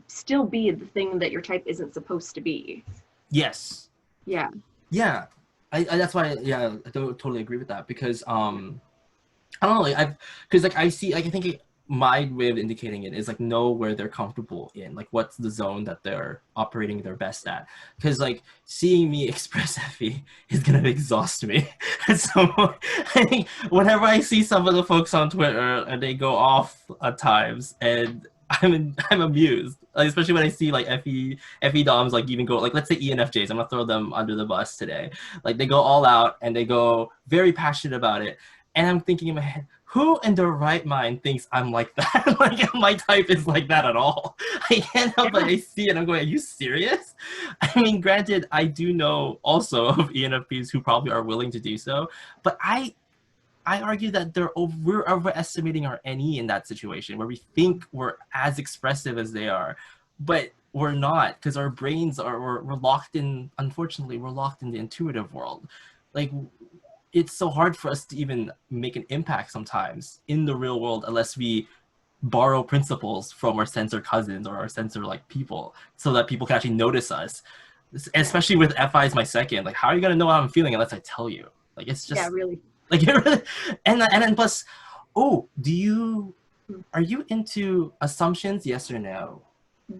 still be the thing that your type isn't supposed to be. Yes. Yeah. Yeah. I that's why, yeah, I totally agree with that, because I don't know, like because like I see, like I think my way of indicating it is like know where they're comfortable in, like what's the zone that they're operating their best at, because like seeing me express FE is gonna exhaust me. So I think whenever I see some of the folks on Twitter and they go off at times, and I'm amused, like, especially when I see like FE DOMs like even go, like, let's say ENFJs, I'm gonna throw them under the bus today. Like they go all out and they go very passionate about it, and I'm thinking in my head, who in their right mind thinks I'm like that? Like my type is like that at all? I can't help but I see it, I'm going, are you serious? I mean, granted, I do know also of ENFPs who probably are willing to do so, but I argue that we're overestimating our NE in that situation, where we think we're as expressive as they are, but we're not, because our brains we're locked in, unfortunately, we're locked in the intuitive world. Like, it's so hard for us to even make an impact sometimes in the real world unless we borrow principles from our sensor cousins or our sensor like people, so that people can actually notice us. Especially with FI is my second. Like, how are you gonna know how I'm feeling unless I tell you? Like, it's just, yeah, really. Like, and then plus, oh, are you into assumptions? Yes or no?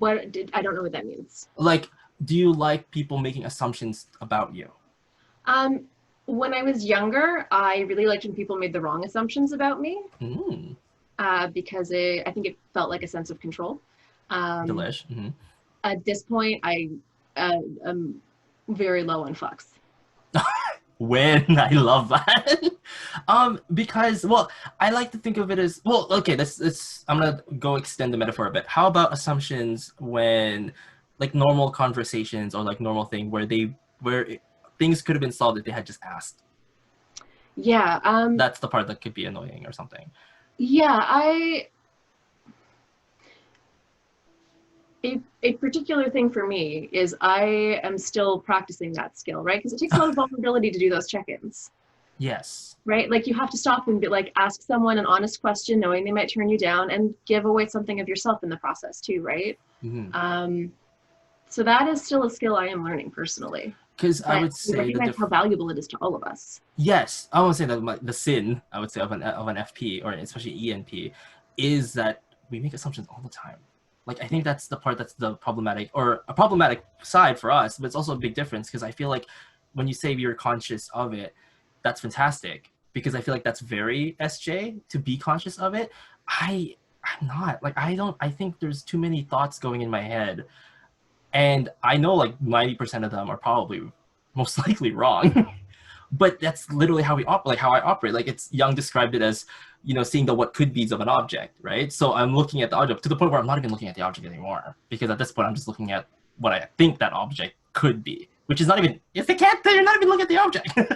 I don't know what that means. Like, do you like people making assumptions about you? When I was younger, I really liked when people made the wrong assumptions about me. Because I think it felt like a sense of control. Delish. At this point, I am very low on fucks. When I love that. Because, well, I like to think of it as, well, okay, let's I'm gonna go extend the metaphor a bit. How about assumptions when, like, normal conversations or like normal thing where things could have been solved if they had just asked? Yeah. That's the part that could be annoying or something. Yeah, a particular thing for me is I am still practicing that skill, right? Because it takes a lot of vulnerability to do those check-ins. Yes. Right? Like you have to stop and be like, ask someone an honest question, knowing they might turn you down, and give away something of yourself in the process too, right? So that is still a skill I am learning personally. Because I but would we say recognize how valuable it is to all of us. yes, I want to say that the sin, I would say, of an FP, or especially ENP, is that we make assumptions all the time. Like, I think that's the part that's the problematic, or a problematic side for us, but it's also a big difference, because I feel like when you say you're conscious of it, that's fantastic, because I feel like that's very SJ to be conscious of it. I'm not. Like, I think there's too many thoughts going in my head, and I know like 90% of them are probably most likely wrong. But that's literally how we operate, like how I operate. Like, it's Young described it as, seeing the what could be's of an object, right? So I'm looking at the object to the point where I'm not even looking at the object anymore, because at this point I'm just looking at what I think that object could be, which is not even, if they can't, then you're not even looking at the object.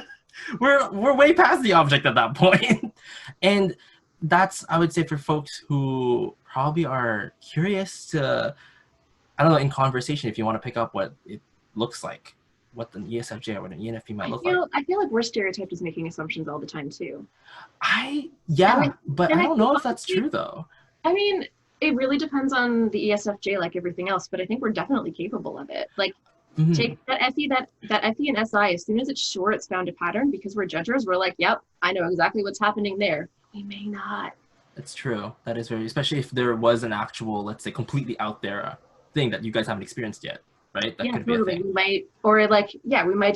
we're way past the object at that point. And that's, I would say, for folks who probably are curious to, I don't know, in conversation, if you want to pick up what it looks like, what an ESFJ or what an ENFP might look like. I feel like we're stereotyped as making assumptions all the time too. But I don't know if that's true though. I mean, it really depends on the ESFJ, like everything else, but I think we're definitely capable of it. Like, take that FE, that FE and SI, as soon as it's sure it's found a pattern, because we're judgers, we're like, yep, I know exactly what's happening there. We may not. It's true. That is very, especially if there was an actual, let's say, completely out there thing that you guys haven't experienced yet, right? That could be a thing. We might, or like, yeah, we might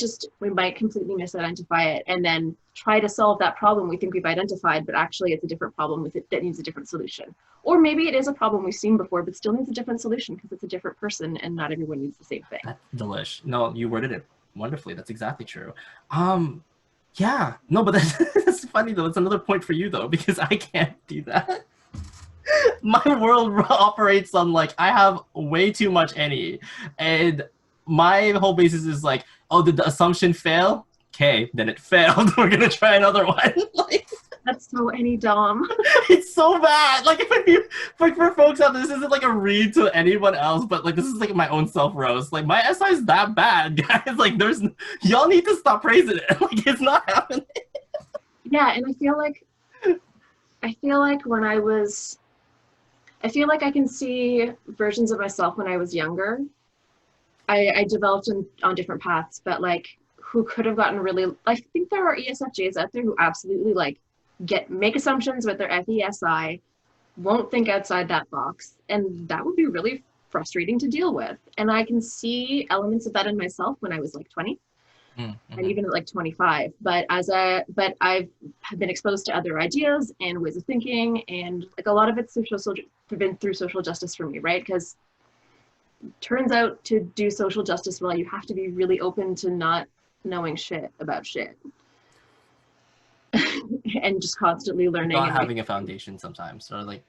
completely misidentify it and then try to solve that problem we think we've identified, but actually it's a different problem with it that needs a different solution. Or maybe it is a problem we've seen before, but still needs a different solution because it's a different person and not everyone needs the same thing. That's delish. No, you worded it wonderfully. That's exactly true. Yeah, no, but that's funny though. It's another point for you though, because I can't do that. My world operates on like, I have way too much NE, and my whole basis is like, oh, did the assumption fail? Okay, then it failed. We're gonna try another one. Like, that's so NE Dom. It's so bad. Like, like for folks out there, this isn't like a read to anyone else, but like this is like my own self roast. Like, my SI is that bad, guys. Like, y'all need to stop praising it. Like, it's not happening. Yeah, and I feel like I feel like I can see versions of myself when I was younger. I developed on different paths, but like, who could have gotten really, I think there are ESFJs out there who absolutely like make assumptions with their FESI, won't think outside that box, and that would be really frustrating to deal with. And I can see elements of that in myself when I was like 20. And even at like 25, but I've been exposed to other ideas and ways of thinking, and like a lot of it's been through social justice for me, right? Because turns out to do social justice well, you have to be really open to not knowing shit about shit. And just constantly learning. Not having a foundation sometimes, or like.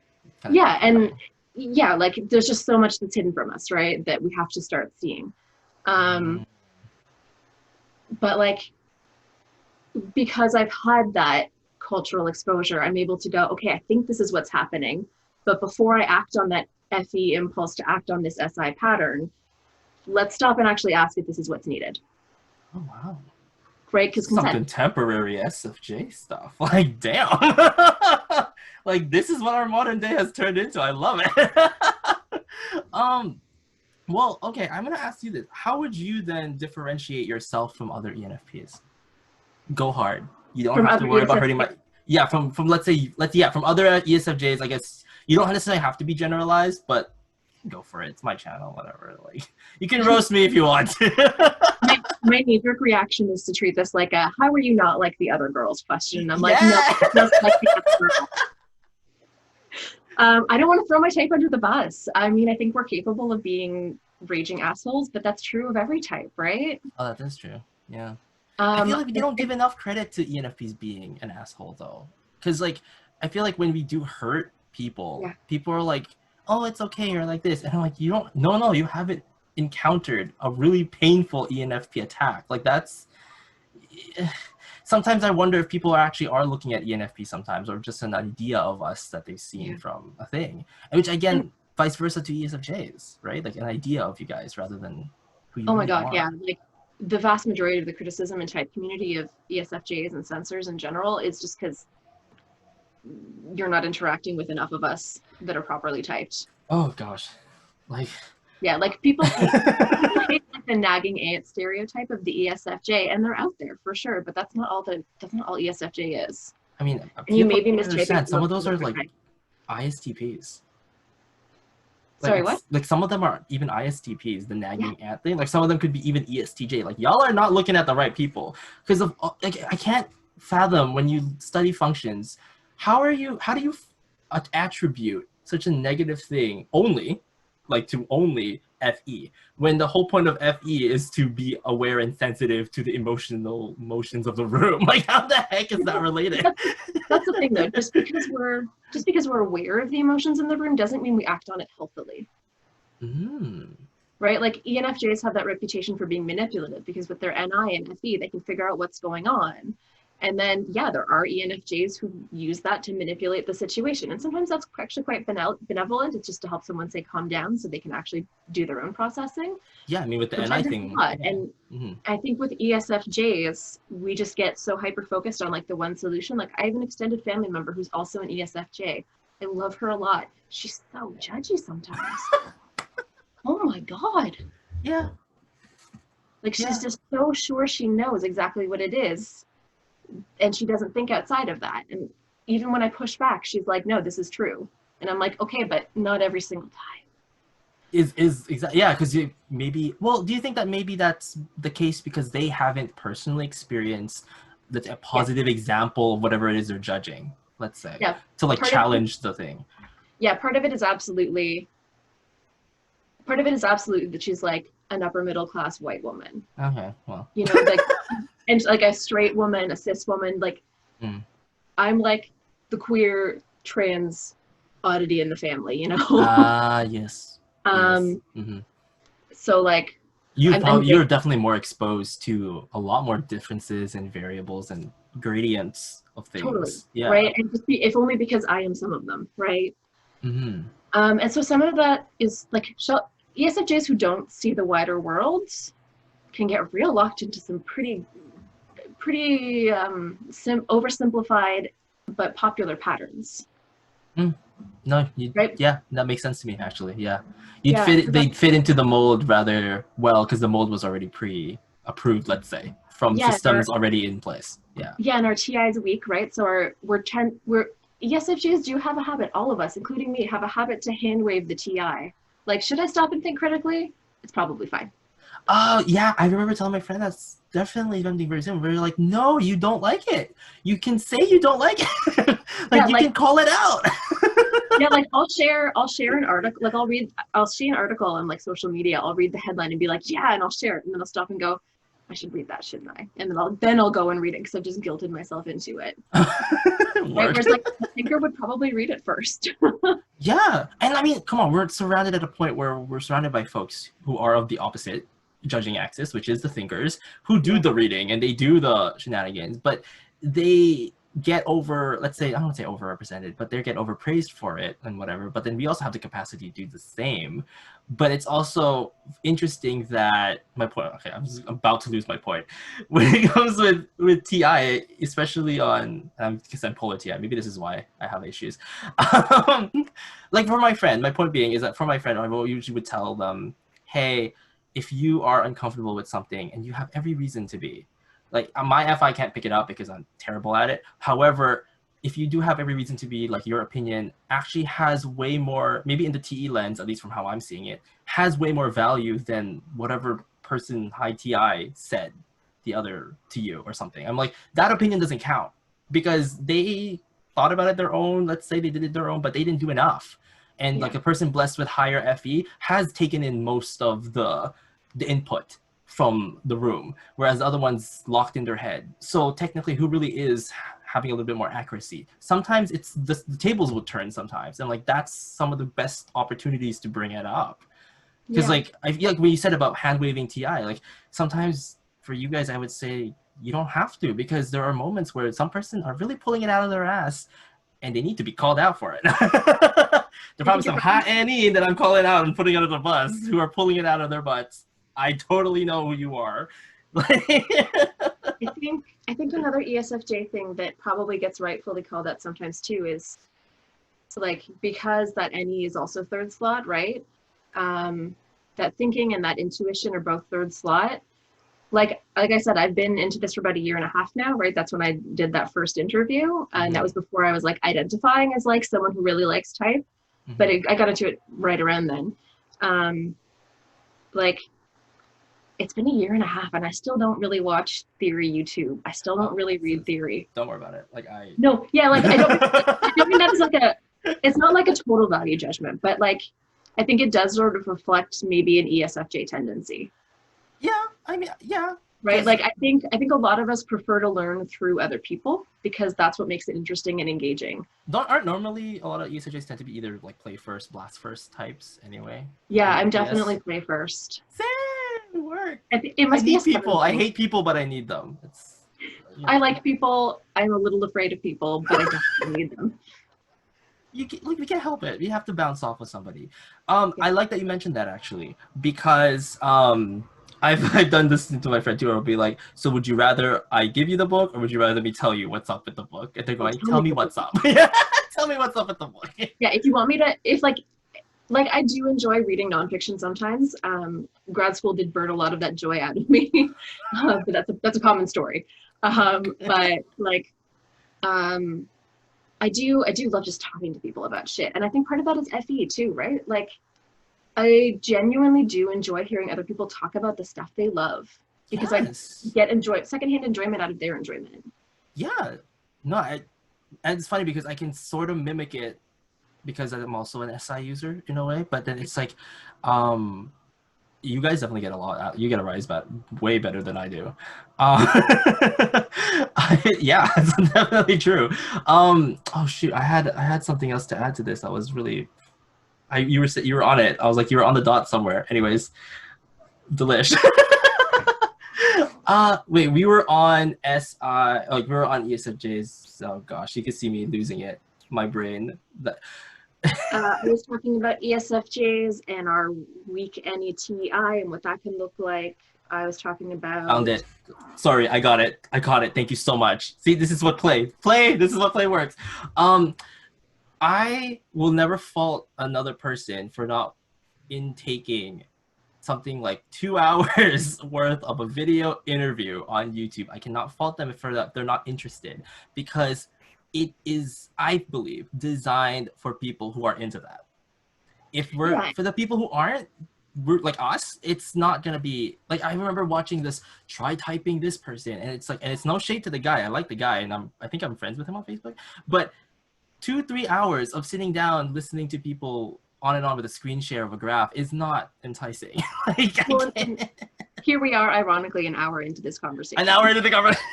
Yeah, and yeah, like there's just so much that's hidden from us, right? That we have to start seeing. But like, because I've had that cultural exposure, I'm able to go, okay, I think this is what's happening. But before I act on that FE impulse to act on this SI pattern, let's stop and actually ask if this is what's needed. Oh, wow. Right? Because some contemporary SFJ stuff. Like, damn. Like, this is what our modern day has turned into. I love it. Well, okay, I'm going to ask you this. How would you then differentiate yourself from other ENFPs? Go hard. You don't have to worry about hurting my... Yeah, from from other ESFJs, I guess. You don't necessarily have to be generalized, but go for it. It's my channel, whatever. Like, you can roast me if you want to. my knee-jerk reaction is to treat this like a, how are you not like the other girls question? I'm like, no, just like the other girl. I don't want to throw my type under the bus. I mean, I think we're capable of being raging assholes, but that's true of every type, right? Oh, that is true. Yeah. I feel like we don't give enough credit to ENFPs being an asshole, though. Because, like, I feel like when we do hurt people, people are like, oh, it's okay, or like this. And I'm like, no, you haven't encountered a really painful ENFP attack. Like, that's... Sometimes I wonder if people actually are looking at ENFP sometimes, or just an idea of us that they've seen from a thing. Which, again, vice versa to ESFJs, right? Like, an idea of you guys rather than who you really are. Yeah. Like, the vast majority of the criticism and type community of ESFJs and censors in general is just because you're not interacting with enough of us that are properly typed. Oh, gosh. Like... Yeah, like, people hate the nagging aunt stereotype of the ESFJ, and they're out there for sure, but that's not all ESFJ is. I mean, And you may be people don't mistyping. understand. Some of those are like ISTPs. Sorry, what? Like some of them are even ISTPs, the nagging aunt thing. Like some of them could be even ESTJ. Like y'all are not looking at the right people, because of like I can't fathom when you study functions, how do you attribute such a negative thing only, like to only FE, when the whole point of FE is to be aware and sensitive to the emotions of the room. Like how the heck is that related? That's the thing though, just because we're aware of the emotions in the room doesn't mean we act on it healthily. Right? Like ENFJs have that reputation for being manipulative because with their NI and FE, they can figure out what's going on. And then, yeah, there are ENFJs who use that to manipulate the situation. And sometimes that's actually quite benevolent. It's just to help someone say, calm down, so they can actually do their own processing. Yeah, I mean, with the NI thing. Yeah. And I think with ESFJs, we just get so hyper-focused on like the one solution. Like I have an extended family member who's also an ESFJ. I love her a lot. She's so judgy sometimes. Oh my God. Yeah. Like she's just so sure she knows exactly what it is. And she doesn't think outside of that. And even when I push back, she's like, no, this is true. And I'm like, okay, but not every single time. Exactly, yeah, because maybe, well, do you think that maybe that's the case because they haven't personally experienced a positive example of whatever it is they're judging, let's say, to like challenge the thing? Yeah, part of it is absolutely that she's like an upper middle class white woman. Okay, well. You know, like, and like a straight woman, a cis woman, like I'm like the queer trans oddity in the family, you know? Yes. So like you're definitely more exposed to a lot more differences and variables and gradients of things. Totally. Yeah. Right. And just if only because I am some of them, right? And so some of that is like ESFJs who don't see the wider world can get real locked into some pretty oversimplified but popular patterns. No, right? Yeah, that makes sense to me actually. Yeah, they'd fit into the mold rather well because the mold was already pre-approved, let's say, from systems already in place. Yeah, and our TI is weak, right? So ESFJs do have a habit, all of us, including me, have a habit to hand wave the TI. Like, should I stop and think critically? It's probably fine. Yeah, I remember telling my friend that's definitely something very similar. We were like, no, you don't like it. You can say you don't like it. You can call it out. Yeah, like I'll share an article, like I'll see an article on like social media, I'll read the headline and be like, yeah, and I'll share it, and then I'll stop and go, I should read that, shouldn't I? And then I'll go and read it because I've just guilted myself into it. Right? Whereas like a thinker would probably read it first. Yeah, and I mean, come on, we're surrounded at a point where we're surrounded by folks who are of the opposite judging axis, which is the thinkers, who do the reading and they do the shenanigans, but they get let's say, I don't want to say overrepresented, but they get overpraised for it and whatever. But then we also have the capacity to do the same. But it's also interesting that I'm just about to lose my point. When it comes with TI, especially on, because I'm polar TI, maybe this is why I have issues. Like for my friend, my point being is that for my friend, I usually would tell them, hey, if you are uncomfortable with something and you have every reason to be, like my FI can't pick it up because I'm terrible at it. However, if you do have every reason to be, like your opinion actually has way more, maybe in the TE lens, at least from how I'm seeing it, has way more value than whatever person high TI said the other to you or something. I'm like, that opinion doesn't count because they thought about it their own. Let's say they did it their own, but they didn't do enough. And like a person blessed with higher FE has taken in most of the input from the room, whereas the other one's locked in their head. So technically, who really is having a little bit more accuracy? Sometimes it's the tables will turn sometimes, and like that's some of the best opportunities to bring it up. Because like I feel like when you said about hand waving TI, like sometimes for you guys, I would say you don't have to, because there are moments where some person are really pulling it out of their ass and they need to be called out for it. There are probably some hot Annie that I'm calling out and putting under the bus who are pulling it out of their butts. I totally know who you are. I think another ESFJ thing that probably gets rightfully called out sometimes too is like, because that NE is also third slot, right? thinking and that intuition are both third slot. Like I said, I've been into this for about 1.5 years now, right? That's when I did that first interview. And that was before I was like identifying as like someone who really likes type. But I got into it right around then. Like, it's been 1.5 years and I still don't really watch theory YouTube. I still don't really read theory. Don't worry about it. Like No, yeah, like I don't mean that as like it's not like a total value judgment, but like I think it does sort of reflect maybe an ESFJ tendency. Yeah, I mean, yeah. Right. Like I think a lot of us prefer to learn through other people because that's what makes it interesting and engaging. Aren't normally a lot of ESFJs tend to be either like play first, blast first types anyway? Yeah, I'm definitely play first. Same work. It must I be need people. I hate people, but I need them. It's, you know. I like people. I'm a little afraid of people, but I definitely need them. We can't help it. We have to bounce off with somebody. I like that you mentioned that actually, because I've done this to my friend too. I'll be like, so would you rather I give you the book or would you rather me tell you what's up with the book? And they're going, tell me what's up. Yeah, tell me what's up with the book. Yeah, if you want me to, if like I do enjoy reading nonfiction sometimes. Grad school did burn a lot of that joy out of me, but that's a common story. But like, I do love just talking to people about shit, and I think part of that is FE too, right? Like, I genuinely do enjoy hearing other people talk about the stuff they love because I get secondhand enjoyment out of their enjoyment. Yeah, no, and it's funny because I can sort of mimic it because I'm also an SI user in a way, but then it's like, you guys definitely get a lot out. You get a rise bet way better than I do. Yeah, it's definitely true. Oh shoot, I had something else to add to this that was really. You were on it. I was like, you were on the dot somewhere. Anyways, delish. Wait, we were on we were on ESFJs. Oh gosh, you can see me losing it. My brain. I was talking about ESFJs and our weak NETI and what that can look like. I was talking about. Found it. Sorry, I got it. I caught it. Thank you so much. See, this is what play. This is what play works. I will never fault another person for not intaking something like 2 hours worth of a video interview on YouTube. I cannot fault them for that. They're not interested because it is, I believe, designed for people who are into that. If we're for the people who aren't, we're like us, it's not gonna be like. I remember watching this, try typing this person, and it's like, and it's no shade to the guy. I like the guy, and I think I'm friends with him on Facebook, but 2-3 hours of sitting down listening to people on and on with a screen share of a graph is not enticing. Like, well, here we are, ironically, an hour into this conversation. An hour into the conversation.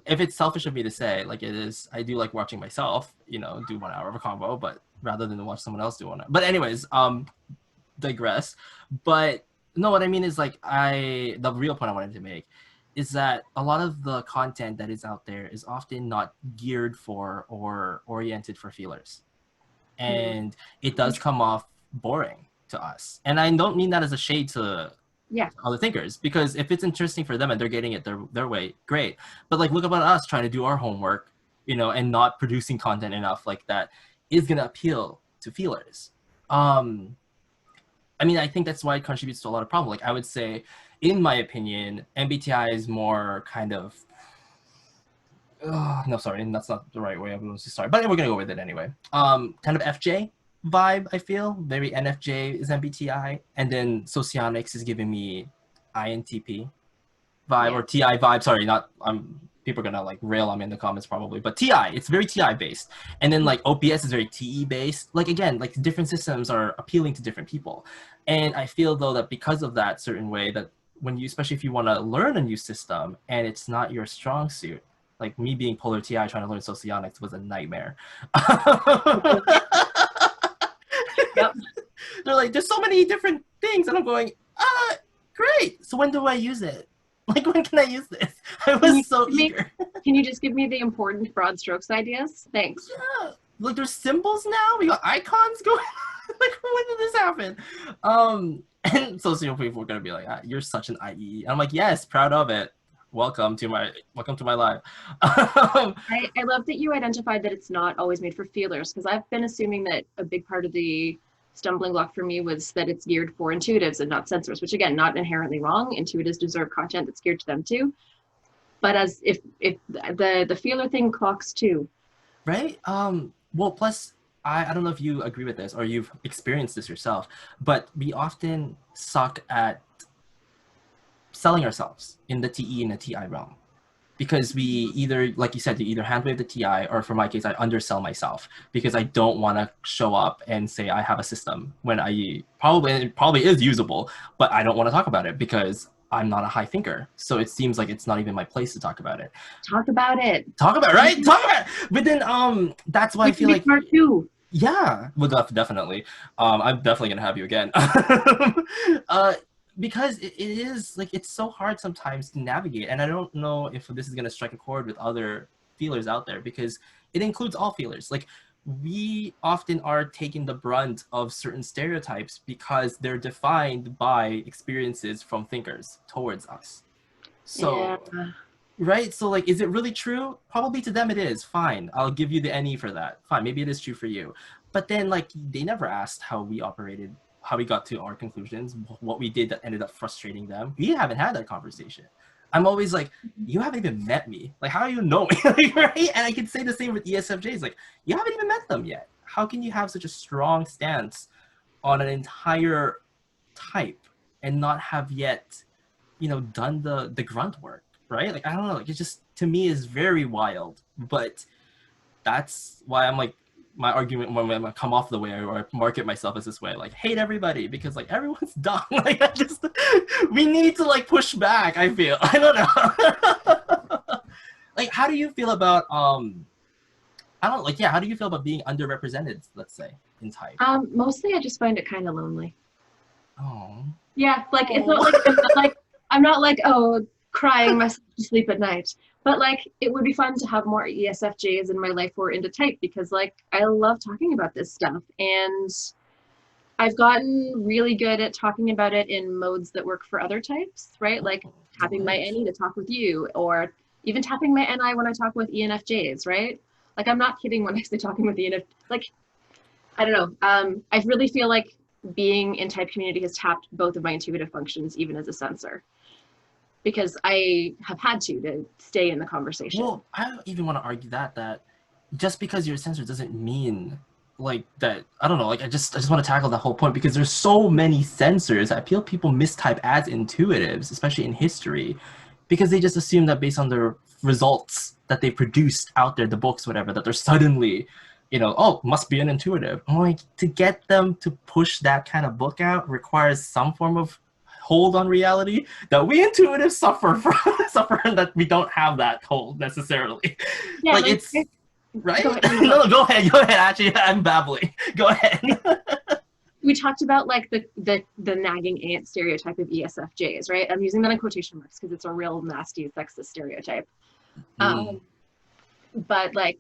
If it's selfish of me to say, like it is, I do like watching myself, do 1 hour of a combo, but rather than to watch someone else do 1 hour. But anyways, digress. But no, what I mean is like the real point I wanted to make is that a lot of the content that is out there is often not geared for or oriented for feelers. And it does come off boring to us. And I don't mean that as a shade to other thinkers, because if it's interesting for them and they're getting it their way, great. But like, look about us trying to do our homework, and not producing content enough like that is going to appeal to feelers. I mean, I think that's why it contributes to a lot of problems. Like I would say, in my opinion, MBTI is more kind of, no, sorry, that's not the right way I'm going to start, but we're going to go with it anyway. Kind of FJ vibe, I feel. Very NFJ is MBTI. And then Socionics is giving me INTP vibe, or TI vibe. Sorry, people are going to like rail on me in the comments probably, but TI, it's very TI based. And then like OPS is very TE based. Like again, like different systems are appealing to different people. And I feel though that because of that certain way that when you, especially if you want to learn a new system and it's not your strong suit, like me being polar TI trying to learn Socionics was a nightmare. Yep. They're like, there's so many different things. And I'm going, great. So when do I use it? Like, when can I use this? I was so eager. Can you just give me the important broad strokes ideas? Thanks. Yeah. Like, there's symbols now. We got icons going. Like, when did this happen? And socio people are gonna be like, you're such an IE. And I'm like, yes, proud of it. Welcome to my life. I love that you identified that it's not always made for feelers, because I've been assuming that a big part of the stumbling block for me was that it's geared for intuitives and not sensors, which again, not inherently wrong. Intuitives deserve content that's geared to them too. But as if the feeler thing clocks too. Right? Well, plus, I don't know if you agree with this or you've experienced this yourself, but we often suck at selling ourselves in the TE and the TI realm. Because we either, like you said, you either hand wave the TI, or for my case, I undersell myself because I don't want to show up and say I have a system when it probably is usable, but I don't want to talk about it because I'm not a high thinker. So it seems like it's not even my place to talk about it. Talk about it. Talk about it, right? Talk about it. But then that's why I feel like part two. Yeah, well, definitely. I'm definitely gonna have you again. Because it is like, it's so hard sometimes to navigate, and I don't know if this is going to strike a chord with other feelers out there, because it includes all feelers. Like, we often are taking the brunt of certain stereotypes because they're defined by experiences from thinkers towards us. So yeah. Right, so like, is it really true? Probably to them it is. Fine, I'll give you the NE for that. Fine, maybe it is true for you. But then, like, they never asked how we operated, how we got to our conclusions, what we did that ended up frustrating them. We haven't had that conversation. I'm always like, you haven't even met me. Like, how do you know me? Like, right? And I can say the same with ESFJs. Like, you haven't even met them yet. How can you have such a strong stance on an entire type and not have yet, done the grunt work, right? Like, I don't know. Like, it just, to me, is very wild. But that's why I'm like, my argument when I come off the way, or I market myself as this way, like, hate everybody because, like, everyone's dumb. Like, we need to, like, push back, I feel. I don't know. Like, how do you feel about how do you feel about being underrepresented, let's say, in type? Mostly I just find it kind of lonely. Oh. Yeah, like, it's not like I'm not like, oh, crying myself to sleep at night. But, like, it would be fun to have more ESFJs in my life who are into type, because, like, I love talking about this stuff. And I've gotten really good at talking about it in modes that work for other types, right? Like tapping my NE to talk with you, or even tapping my NI when I talk with ENFJs, right? Like, I'm not kidding when I say talking with ENFJs. Like, I don't know. I really feel like being in type community has tapped both of my intuitive functions, even as a sensor, because I have had to stay in the conversation. Well, I don't even want to argue that just because you're a sensor doesn't mean, like, that. I don't know, like, I just want to tackle that whole point, because there's so many sensors. I feel people mistype as intuitives, especially in history, because they just assume that based on their results that they produced out there, the books, whatever, that they're suddenly, oh, must be an intuitive. I'm like, to get them to push that kind of book out requires some form of hold on reality that we intuitives suffer from, that we don't have that hold necessarily. Yeah, like, it's right. No, go ahead. Actually, I'm babbling. Go ahead. We talked about, like, the nagging aunt stereotype of ESFJs, right? I'm using that in quotation marks because it's a real nasty sexist stereotype. But, like,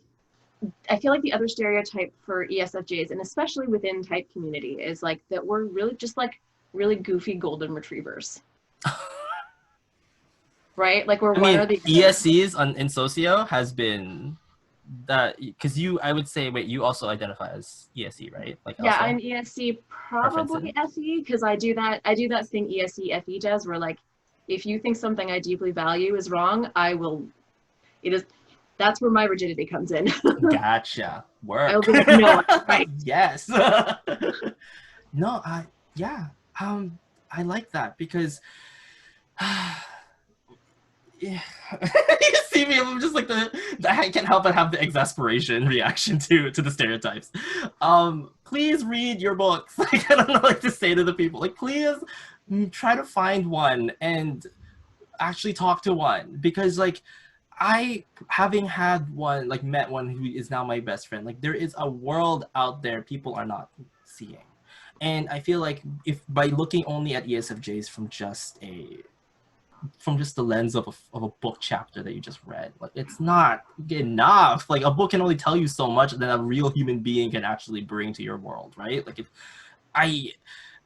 I feel like the other stereotype for ESFJs, and especially within type community, is, like, that we're really just, like, really goofy golden retrievers. Right? Like, we're one or the other. ESCs in socio has been that, because I would say, wait, you also identify as ESC, right? Like, yeah, also? I'm ESC, probably SE, because I do that thing ESC FE does, where, like, if you think something I deeply value is wrong, that's where my rigidity comes in. Gotcha. Work. I'll be like, no, right. Yes. No, I like that, because yeah. You see me, I'm just like I can't help but have the exasperation reaction to the stereotypes. Please read your books. Like, I don't know what to say to the people. Like, please try to find one and actually talk to one, because, like, having had one, like, met one who is now my best friend, like, there is a world out there people are not seeing. And I feel like, if by looking only at ESFJs from just the lens of a book chapter that you just read, like, it's not enough. Like, a book can only tell you so much that a real human being can actually bring to your world, right? Like,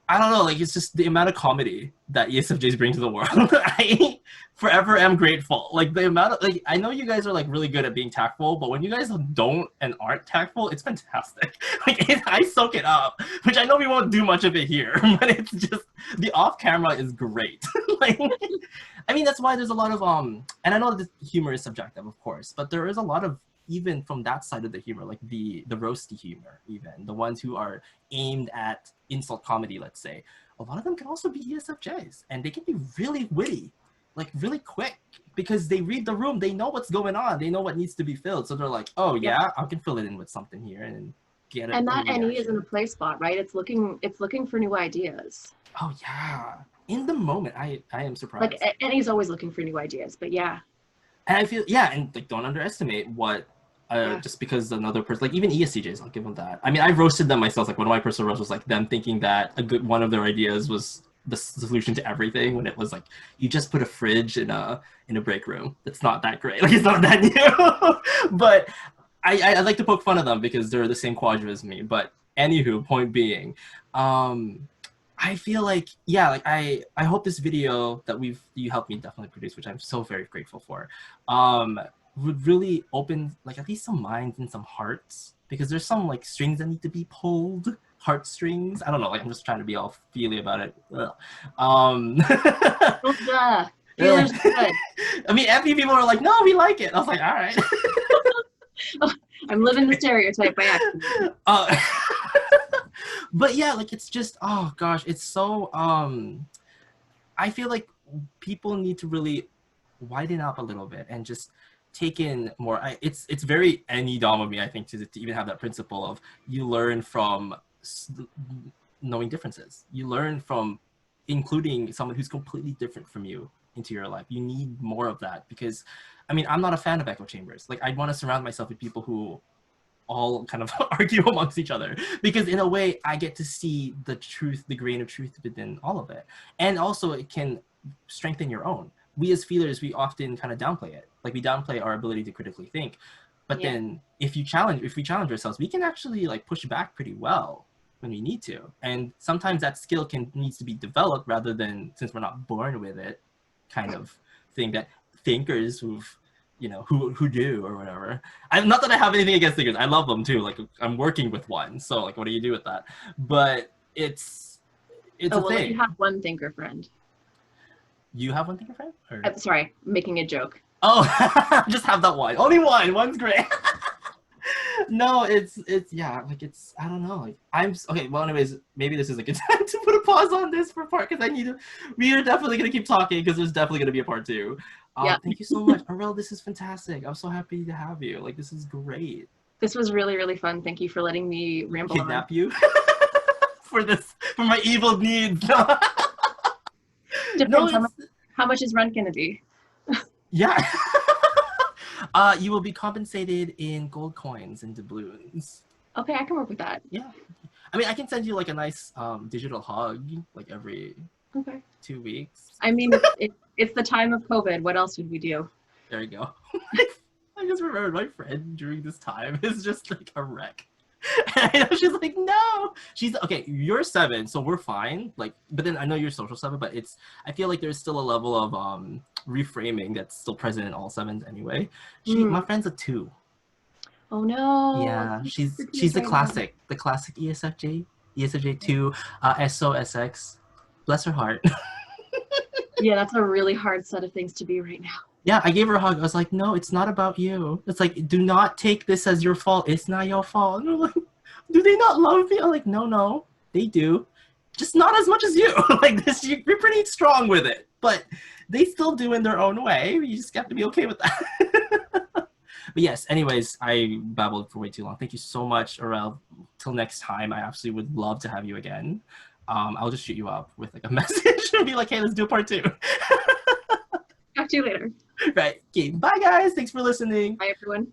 I don't know, like it's just the amount of comedy that ESFJs bring to the world. I forever am grateful. Like the amount of like I know you guys are like really good at being tactful, but when you guys don't and aren't tactful, it's fantastic. Like I soak it up, which I know we won't do much of it here, but it's just the off camera is great. Like I mean that's why there's a lot of and I know the humor is subjective, of course, but there is a lot of even from that side of the humor, like the roasty humor, even the ones who are aimed at insult comedy, let's say, a lot of them can also be ESFJs, and they can be really witty, like really quick, because they read the room, they know what's going on, they know what needs to be filled, so they're like, oh yeah, I can fill it in with something here and get it. And that NE is in the play spot, right? It's looking for new ideas. Oh yeah, in the moment, I am surprised. Like NE's always looking for new ideas, but yeah. And I feel and like don't underestimate what just because another person, like even ESTJs, I'll give them that. I mean, I roasted them myself. Like one of my personal roasts was like them thinking that a good one of their ideas was the solution to everything, when it was like you just put a fridge in a break room. It's not that great. Like it's not that new. But I like to poke fun of them because they're the same quadrant as me. But anywho, point being, I feel like like I hope this video that you helped me definitely produce, which I'm so very grateful for, would really open like at least some minds and some hearts, because there's some like strings that need to be pulled, heartstrings. I don't know, like I'm just trying to be all feely about it. Feelers good. I mean, FP people are like, no, we like it. I was like, all right. I'm living the stereotype by accident. But yeah, like it's just, oh gosh, it's so I feel like people need to really widen up a little bit and just take in more. It's very NE-dom of me, I think, to even have that principle of you learn from knowing differences. You learn from including someone who's completely different from you into your life. You need more of that, because I mean, I'm not a fan of echo chambers. Like I want to surround myself with people who all kind of argue amongst each other, because in a way I get to see the truth, the grain of truth within all of it. And also it can strengthen your own. We as feelers, we often kind of downplay it. Like we downplay our ability to critically think. But then if we challenge ourselves, we can actually like push back pretty well when we need to. And sometimes that skill needs to be developed, rather than, since we're not born with it, kind of thing that thinkers who've, who do or whatever. Not that I have anything against thinkers. I love them too. Like I'm working with one. So like, what do you do with that? But it's a thing. You have one thinker friend. You have one thinker friend? Or? Sorry, making a joke. Oh, just have that one. Only one. One's great. No, it's like it's, I don't know. Like okay. Well, anyways, maybe this is a good time to put a pause on this for part, because we are definitely gonna keep talking, because there's definitely gonna be a part 2. Thank you so much, Aurel. This is fantastic. I'm so happy to have you. Like this is great. This was really, really fun. Thank you for letting me ramble. Kidnap you for my evil needs. Depends how much is rent gonna be? Yeah. You will be compensated in gold coins and doubloons. Okay, I can work with that. Yeah. I mean, I can send you like a nice digital hug like every 2 weeks. I mean, it's the time of COVID. What else would we do? There you go. I just remembered my friend during this time is just like a wreck. And she's like, no. She's okay. You're 7, so we're fine. Like, but then I know you're social 7, but I feel like there's still a level of reframing that's still present in all 7s anyway. My friend's a 2. Oh no. Yeah, she's the classic ESFJ 2, SOSX. Bless her heart. Yeah, that's a really hard set of things to be right now. Yeah, I gave her a hug. I was like, no, it's not about you. It's like, do not take this as your fault. It's not your fault. And I'm like, do they not love me? I'm like, no, they do. Just not as much as you. Like this, you're pretty strong with it. But they still do in their own way. You just have to be okay with that. But yes, anyways, I babbled for way too long. Thank you so much, Aurel. Till next time, I absolutely would love to have you again. I'll just shoot you up with like a message and be like, hey, let's do part 2. Talk to you later. Right. Okay. Bye, guys. Thanks for listening. Bye, everyone.